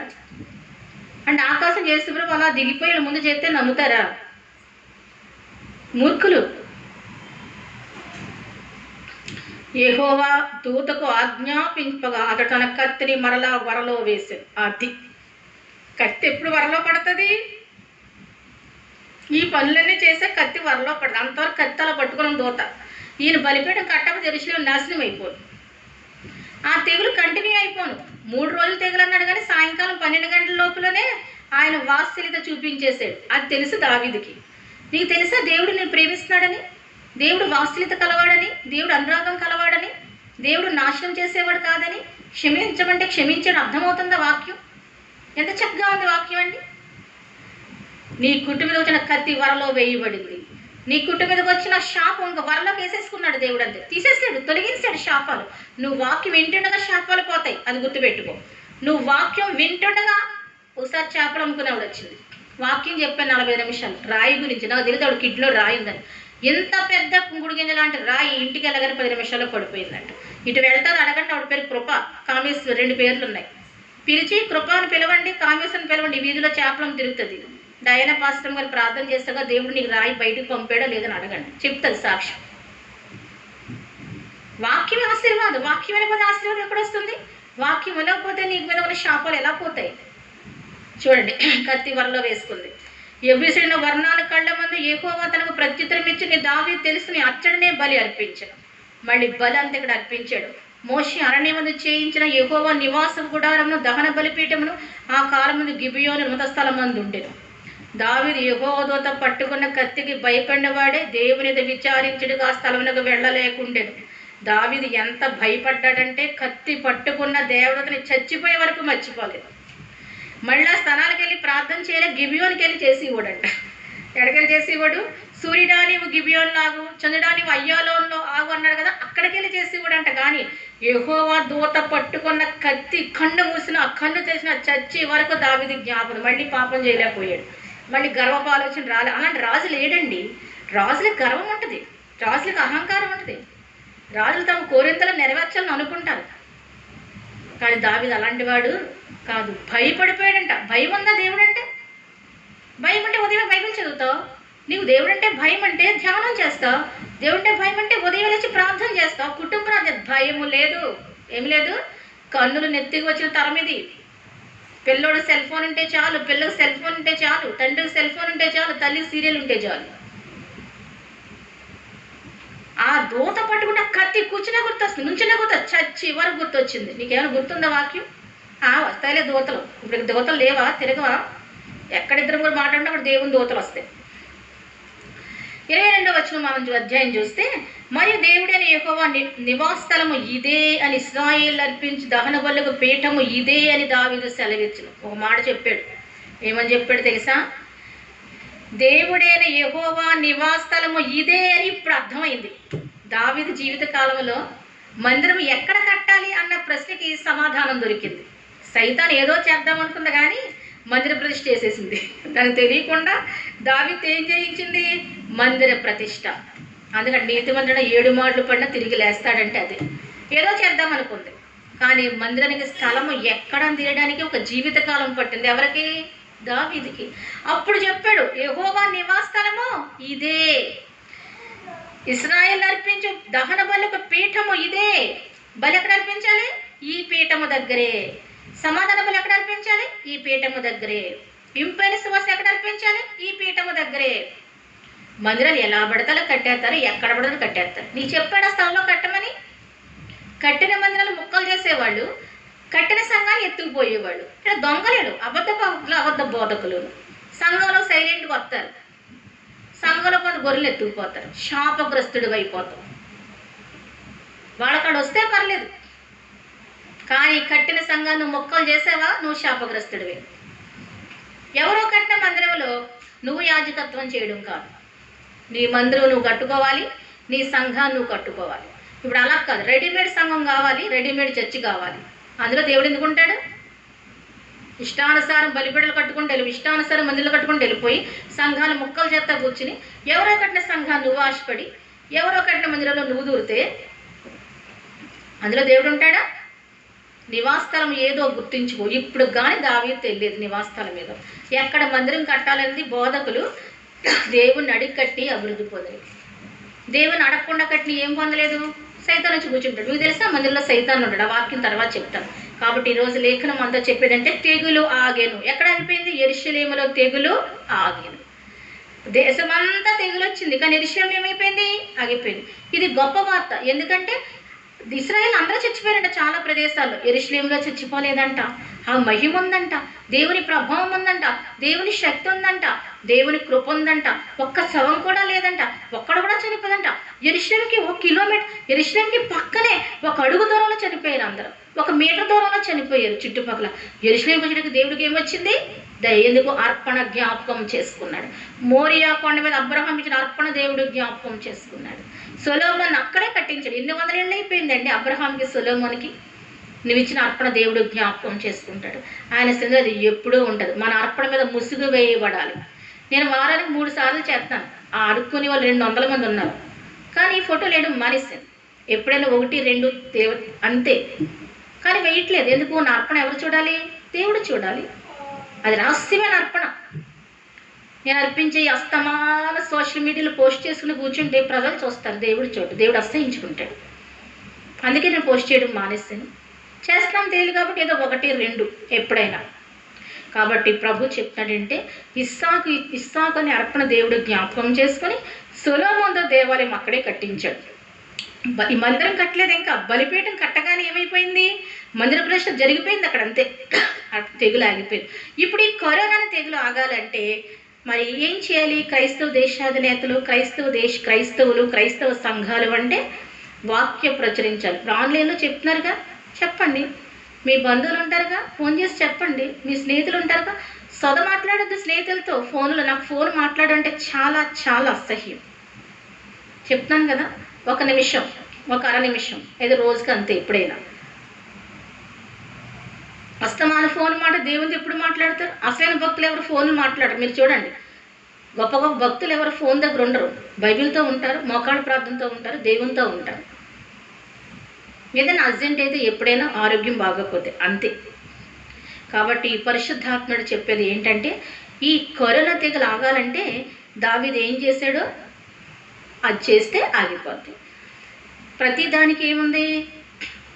అంటే ఆకాశం యేసుప్రభు అలా దిగిపోయి ముందు చేస్తే నమ్ముతారా? మూర్ఖులు. యెహోవా దూతకు ఆజ్ఞాపింపగా అతడు తన కత్తిని మరలా వరలో వేశాడు. అది కత్తి ఎప్పుడు వరలో పడుతుంది? ఈ పనులన్నీ చేసే కత్తి వరలో పడుతుంది. అంతవరకు కత్తి అలా పట్టుకుని దూత. ఈయన బలిపీఠం కట్టక తెలిసిన నాశనం అయిపోదు. ఆ తెగులు కంటిన్యూ అయిపోను. 3 రోజులు తెగులు అన్నాడు, కానీ సాయంకాలం 12 గంటల లోపలనే ఆయన వాత్సల్యత చూపించేశాడు. అది తెలుసు దావీదుకి. నీకు తెలుసా దేవుడు నేను ప్రేమిస్తున్నాడని, దేవుడు వాత్సల్యత కలవాడని, దేవుడు అనురాగం కలవాడని, దేవుడు నాశనం చేసేవాడు కాదని, క్షమించమంటే క్షమించడం అర్థమవుతుందా వాక్యం? ఎంత చక్కగా ఉంది వాక్యం అండి. నీ కుట్టు మీద వచ్చిన కత్తి వరలో వేయబడింది. నీ కుట్టు మీదకి వచ్చిన శాపం ఇంకా వరలోకి వేసేసుకున్నాడు దేవుడు. అంతే తీసేసాడు, తొలగించాడు శాపాలు. నువ్వు వాక్యం వింటుండగా శాపాలు పోతాయి, అది గుర్తుపెట్టుకో. నువ్వు వాక్యం వింటుండగా ఒకసారి చేపలు అమ్ముకునేవాడు వచ్చింది. వాక్యం చెప్పాను 40 నిమిషాలు రాయి గురించి. నాకు తెలియదు ఆవిడ కిడ్లో రాయి ఉందని. ఎంత పెద్ద కుంకుడు గింజ లాంటి రాయి ఇంటికి వెళ్ళగానే 10 నిమిషాల్లో పడిపోయిందంట. ఇటు వెళ్తారు అడగండి, ఆవిడ పేరు కృప, కామేశ్వరి, 2 పేర్లు ఉన్నాయి. పిలిచి కృప అని పిలవండి, కామేశ్వరిని పిలవండి. వీధిలో చేపలం తిరుగుతుంది. డయానా పాస్టర్ గారు ప్రార్థన చేస్తాగా దేవుడు నీకు రాయి బయటకు పంపాడో లేదని అడగండి, చెప్తుంది సాక్ష్యం. వాక్యం ఆశీర్వాదం. వాక్యం వెళ్ళిపోతే ఆశీర్వాదం ఎక్కడ వస్తుంది? వాక్యం వెళ్ళకపోతే నీకు మీద ఉన్న శాపాలు ఎలా పోతాయి? చూడండి, కత్తి వరలో వేసుకుంది. ఎబ్రిసిన వర్ణాల కళ్ళ ముందు యెహోవా తనకు ప్రత్యుత్తరం ఇచ్చి నీ దావీదు తెలుసు నీ అచ్చడనే బలి అర్పించాడు. మళ్ళీ బలి అంతా ఇక్కడ అర్పించాడు. మోషే అరణ్యమందు చేయించిన యెహోవా నివాస గుడారమును దహన బలిపీఠమును ఆ కాలం ముందు గిబియోను ఉన్నత స్థలం మందు ఉండేను. దావీదు యెహోవా దూత పట్టుకున్న కత్తికి భయపడినవాడే దేవునిది విచారించుడుగా ఆ స్థలమునకు వెళ్ళలేకుండెను. దావీదు ఎంత భయపడ్డాడంటే కత్తి పట్టుకున్న దేవతని చచ్చిపోయే వరకు మర్చిపోలేదు. మళ్ళీ స్థలానికి వెళ్ళి ప్రార్థన చేయలే, గిబియోన్కి వెళ్ళి చేసేవాడంట. ఎక్కడికెళ్ళి చేసేవాడు? సూర్యుడా నీవు గిబియోన్ లాగు, చంద్రుడా నీవు అయ్యాలోన్లో ఆగు అన్నాడు కదా, అక్కడికి వెళ్ళి చేసేవాడంట. కానీ యెహోవా దూత పట్టుకున్న కత్తి కన్ను మూసిన, ఆ కన్ను చేసిన చచ్చి వరకు దావీదు జ్ఞాపకం. మళ్ళీ పాపం చేయలేకపోయాడు. మళ్ళీ గర్వపు ఆలోచన రాలే. అలాంటి రాజు లేడండి. రాజులకు గర్వం ఉంటుంది, రాజులకు అహంకారం ఉంటుంది. రాజులు తమ కోరింతలు నెరవేర్చాలని అనుకుంటారు. కానీ దావీదు అలాంటి వాడు కాదు. భయపడిపోయాడంట. భయం ఉందా దేవుడు అంటే? భయం అంటే ఉదయం బైబిల్ చదువుతావు. నీకు దేవుడు అంటే భయం అంటే ధ్యానం చేస్తావు. దేవుడు అంటే భయం అంటే ఉదయం లేచి ప్రార్థన చేస్తావు. కుటుంబ భయము లేదు, ఏమి లేదు. కన్నులు నెత్తికి వచ్చిన తరం ఇది. పిల్లోడు సెల్ ఫోన్ ఉంటే చాలు, పిల్లలకు సెల్ ఫోన్ ఉంటే చాలు, తండ్రికి సెల్ ఫోన్ ఉంటే చాలు, తల్లికి సీరియల్ ఉంటే చాలు. ఆ దూత పట్టుకుంటే కత్తి కూర్చునే గుర్తొస్తుంది, నుంచునే గుర్తొస్తుంది, చచ్చి వరకు గుర్తొచ్చింది. నీకేమైనా గుర్తుందా వాక్యం? వస్తాయిలే దూతలు. ఇప్పుడు దూతలు లేవా? తిరగవా? ఎక్కడిద్దరు కూడా మాట్లాడినా అక్కడ దేవుని దూతలు వస్తాయి. 22వ వచనం మనం అధ్యాయం చూస్తే, మరియు దేవుడైన యెహోవా నివాసస్థలము ఇదే అని ఇశ్రాయేలు అర్పించి దహన బలులకు పీఠము ఇదే అని దావీదు సెలవిచ్చును. ఒక మాట చెప్పాడు. ఏమని చెప్పాడు తెలుసా? దేవుడైన యెహోవా నివాసస్థలము ఇదే అని ఇప్పుడు అర్థమైంది. దావీదు జీవిత కాలంలో మందిరం ఎక్కడ కట్టాలి అన్న ప్రశ్నకి సమాధానం దొరికింది. సైతాన్ ఏదో చేద్దాం అనుకుంది, కానీ మందిర ప్రతిష్ఠ చేసేసింది. దానికి తెలియకుండా దావీదు ఏం చేయించింది? మందిర ప్రతిష్ఠ. అందుకని నీతిమంతుడు 7 మాటలు పడినా తిరిగి లేస్తాడంటే అది ఏదో చేద్దాం అనుకుంది. కానీ మందిరానికి స్థలము ఎక్కడ తీయడానికి ఒక జీవితకాలం పట్టింది. ఎవరికి? దావీదుకి. అప్పుడు చెప్పాడు, యెహోవా నివాస స్థలము ఇదే, ఇశ్రాయేలు అర్పించు దహన బలులకు పీఠము ఇదే. బలి ఎక్కడ అర్పించాలి? ఈ పీఠము దగ్గరే. సమాధాన బలి ఎక్కడ అర్పించాలి? ఈ పీఠము దగ్గరే. ఇంపైన సువాసన ఎక్కడ అర్పించాలి? ఈ పీఠము దగ్గరే. మందిరాలు ఎలా పడతాలో కట్టేస్తారు, ఎక్కడ పడతారో కట్టేస్తారు. నీ చెప్పాడు ఆ స్థలంలో కట్టమని. కట్టిన మందిరాలు ముక్కలు చేసేవాళ్ళు, కట్టిన సంఘాన్ని ఎత్తుకుపోయేవాళ్ళు. ఇక్కడ దొంగలేడు, అబద్ధ బోధకులు. సంఘంలో సైలెంట్గా వస్తారు, సంఘంలో కొంత గొర్రెలు ఎత్తుకుపోతారు, శాపగ్రస్తుడు అయిపోతావు. వాళ్ళకాడ వస్తే పర్లేదు, కానీ కట్టిన సంఘాన్ని ముక్కలు చేసావా నువ్వు శాపగ్రస్తుడివే. ఎవరో కట్టిన మందిరంలో నువ్వు యాజకత్వం చేయడం కాదు. నీ మందిరం నువ్వు కట్టుకోవాలి, నీ సంఘాన్ని నువ్వు కట్టుకోవాలి. ఇప్పుడు అలా కాదు, రెడీమేడ్ సంఘం కావాలి, రెడీమేడ్ చర్చి కావాలి. అందులో దేవుడు ఎందుకు ఉంటాడు? ఇష్టానుసారం బలిబిడలు కట్టుకుంటూ వెళ్ళి ఇష్టానుసారం మందిలో కట్టుకుంటూ వెళ్ళిపోయి సంఘాలు ముక్కలు చేత కూర్చుని ఎవరో కట్టిన సంఘాన్ని నువ్వు ఆశపడి ఎవరో కట్టిన మందిరంలో నువ్వు దూరితే అందులో దేవుడు ఉంటాడా? నివాసస్థలం ఏదో గుర్తించుకో. ఇప్పుడు కానీ దావీదు తెలియదు నివాసస్థలం ఏదో. ఎక్కడ మందిరం కట్టాలనేది బోధకులు దేవుణ్ణి అడిగి కట్టి అభివృద్ధి పొందలేదు. దేవుని అడగకుండా కట్టిన ఏం పొందలేదు? సైతాన్ వచ్చి కూర్చుంటాడు. మీకు తెలుసా మందిరంలో సైతాన్ ఉంటాడు. ఆ వాక్యం తర్వాత చెప్తాను. కాబట్టి ఈరోజు లేఖనం అంతా చెప్పేదంటే తెగులు ఆగేను. ఎక్కడ ఆగిపోయింది? యెరూషలేములో తెగులు ఆగేను. దేశమంతా తెగులు వచ్చింది, కానీ యెరూషలేము ఏమైపోయింది? ఆగిపోయింది. ఇది గొప్ప వార్త. ఎందుకంటే ఇశ్రాయేల్ అందరూ చచ్చిపోయారంట. చాలా ప్రదేశాల్లో యెరూషలేములో చచ్చిపోలేదంట. ఆ మహిమ ఉందంట, దేవుని ప్రభావం ఉందంట, దేవుని శక్తి ఉందంట, దేవుని కృప ఉందంట. ఒక్క శవం కూడా లేదంట, ఒక్కడ కూడా చనిపోదంట. యెరూషలేముకి 1 కిలోమీటర్, యెరూషలేముకి పక్కనే 1 అడుగు దూరంలో చనిపోయారు అందరూ. 1 మీటర్ దూరంలో చనిపోయారు చుట్టుపక్కల. యెరూషలేముకి వచ్చేటికి దేవుడికి ఏమొచ్చింది? ఎందుకు? అర్పణ జ్ఞాపకం చేసుకున్నాడు. మోరియా కొండ మీద అబ్రహాం ఇచ్చిన అర్పణ దేవుడు జ్ఞాపకం చేసుకున్నాడు. సొలొమోను అక్కడే కట్టించాడు. ఎన్ని వందల ఏళ్ళు అయిపోయిందండి అబ్రహాంకి సొలొమోనుకి. నువ్వు ఇచ్చిన అర్పణ దేవుడు జ్ఞాపకం చేసుకుంటాడు. ఆయన సంగతి అది ఎప్పుడూ ఉంటుంది. మన అర్పణ మీద ముసుగు వేయబడాలి. నేను వారానికి 3 సార్లు చేస్తాను. ఆ అడుక్కునే వాళ్ళు 200 మంది ఉన్నారు, కానీ ఈ ఫోటోలు వేయడం మానేసాను. ఎప్పుడైనా 1, 2 అంతే, కానీ వేయట్లేదు. ఎందుకు? నా అర్పణ ఎవరు చూడాలి? దేవుడు చూడాలి. అది రహస్యమైన అర్పణ. నేను అర్పించే అస్తమాన సోషల్ మీడియాలో పోస్ట్ చేసుకుని కూర్చుంటే ప్రజలు చూస్తారు, దేవుడు చూడు. దేవుడు అసహించుకుంటాడు. అందుకే నేను పోస్ట్ చేయడం మానేస్తాను. చేస్తాం తెలియదు కాబట్టి ఏదో 1, 2 ఎప్పుడైనా. కాబట్టి ప్రభు చెప్తాడంటే ఇస్సాకు అనే అర్పణ దేవుడు జ్ఞాపకం చేసుకొని సొలొమోను దేవాలయం అక్కడే కట్టించాడు. ఈ మందిరం కట్టలేదు, ఇంకా బలిపీఠం కట్టగానే ఏమైపోయింది? మందిర ప్రవేశం జరిగిపోయింది అక్కడ, అంతే. తెగులు ఆగిపోయింది. ఇప్పుడు ఈ కరోనా తెగులు ఆగాలంటే మరి ఏం చేయాలి? క్రైస్తవ దేశాధినేతలు, క్రైస్తవ సంఘాలు అంటే వాక్యం ప్రచురించాలి. ఆన్లైన్లో చెప్తున్నారుగా, చెప్పండి. మీ బంధువులు ఉంటారుగా, ఫోన్ చేసి చెప్పండి. మీ స్నేహితులు ఉంటారుగా, మాట్లాడద్దు స్నేహితులతో ఫోన్లో. నాకు ఫోన్ మాట్లాడంటే చాలా చాలా అసహ్యం. చెప్తున్నాను కదా, 1 నిమిషం, 1 అర నిమిషం, ఏదో రోజుకి అంతే. ఎప్పుడైనా అస్తమాన ఫోన్ మాట దేవునితో ఎప్పుడు మాట్లాడతారు? అసలైన భక్తులు ఎవరు ఫోన్లు మాట్లాడరు. మీరు చూడండి, గొప్ప గొప్ప భక్తులు ఎవరు ఫోన్ దగ్గర ఉండరు. బైబిల్తో ఉంటారు, మోకాళ్ళ ప్రార్థనతో ఉంటారు, దేవునితో ఉంటారు. ఏదైనా అర్జెంట్ అయితే ఎప్పుడైనా ఆరోగ్యం బాగోకపోతే అంతే. కాబట్టి పరిశుద్ధాత్ముడు చెప్పేది ఏంటంటే ఈ కరోనా తెగులు ఆగాలంటే దావీదు ఏం చేశాడో అది చేస్తే ఆగిపోద్ది. ప్రతి దానికి ఏముంది?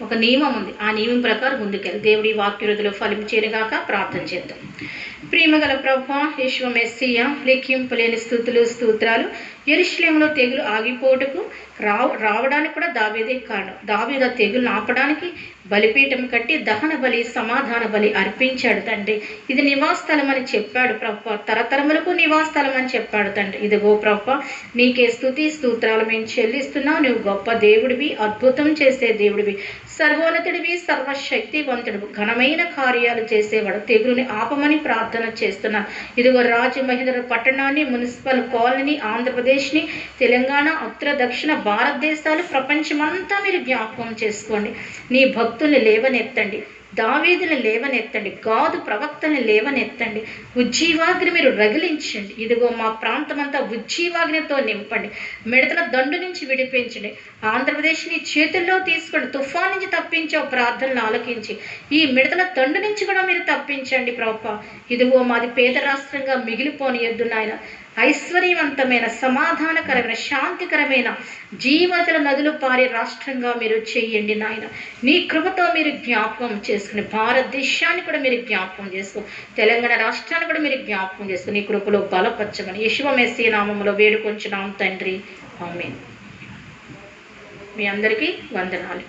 ఒక నియమం ఉంది. ఆ నియమం ప్రకారం ముందుకెళ్ళి దేవుడి వాక్యరుదులో ఫలించేరుగాక. ప్రార్థన చేద్దాం. ప్రేమగల ప్రభువా, యేసు మెస్సియా, లెక్కింపులేని స్తుతులు స్తోత్రాలు. యెరూషలేములో తెగులు ఆగిపోటుకు రావడానికి కూడా దావీదే కారణం. దావీదు తెగులు ఆపడానికి బలిపీఠం కట్టి దహన బలి, సమాధాన బలి అర్పించాడు తండ్రి. ఇది నివాసస్థలం అని చెప్పాడు ప్రభువా, తరతరములకు నివాసస్థలం అని చెప్పాడు తండ్రి. ఇదిగో ప్రభువా, నీకే స్తుతి స్తోత్రాలు మేము చెల్లిస్తున్నావు. నువ్వు గొప్ప దేవుడివి, అద్భుతం చేసే దేవుడివి, సర్వోన్నతుడివి, సర్వశక్తివంతుడు, ఘనమైన కార్యాలు చేసేవాడు. తెగులుని ఆపమని ప్రార్థన చేస్తున్నాను. ఇదిగో రాజమహేంద్ర పట్టణాన్ని, మున్సిపల్ కాలనీ, ఆంధ్రప్రదేశ్ని, తెలంగాణ, ఉత్తర దక్షిణ భారతదేశాలు, ప్రపంచమంతా మీరు జ్ఞాపకం చేసుకోండి. నీ భక్తుల్ని లేవనెత్తండి, దావీదుని లేవనెత్తండి, గాదు ప్రవక్తని లేవనెత్తండి. ఉజ్జీవాగ్ని మీరు రగిలించండి. ఇదిగో మా ప్రాంతమంతా ఉజ్జీవాగ్నితో నింపండి. మిడతల దండు నుంచి విడిపించండి. ఆంధ్రప్రదేశ్ని చేతుల్లో తీసుకొని తుఫాన్ నుంచి తప్పించే ప్రార్థనలు ఆలకించి ఈ మిడతల దండు నుంచి కూడా మీరు తప్పించండి ప్రభువా. ఇదిగో మాది పేద రాష్ట్రంగా మిగిలిపోనియొద్దు నాయన. ఐశ్వర్యవంతమైన, సమాధానకరమైన, శాంతికరమైన, జీవజల నదులు పారే రాష్ట్రంగా మీరు చేయండి నాయన. నీ కృపతో మీరు జ్ఞాపకం చేసుకుని భారతదేశాన్ని కూడా మీరు జ్ఞాపకం చేసుకో, తెలంగాణ రాష్ట్రాన్ని కూడా మీరు జ్ఞాపకం చేసుకుని నీ కృపలో బలపరచమని యేసు మెస్సీ నామములో వేడుకొంచున్నాం తండ్రి. ఆమేన్. మీ అందరికీ వందనాలు.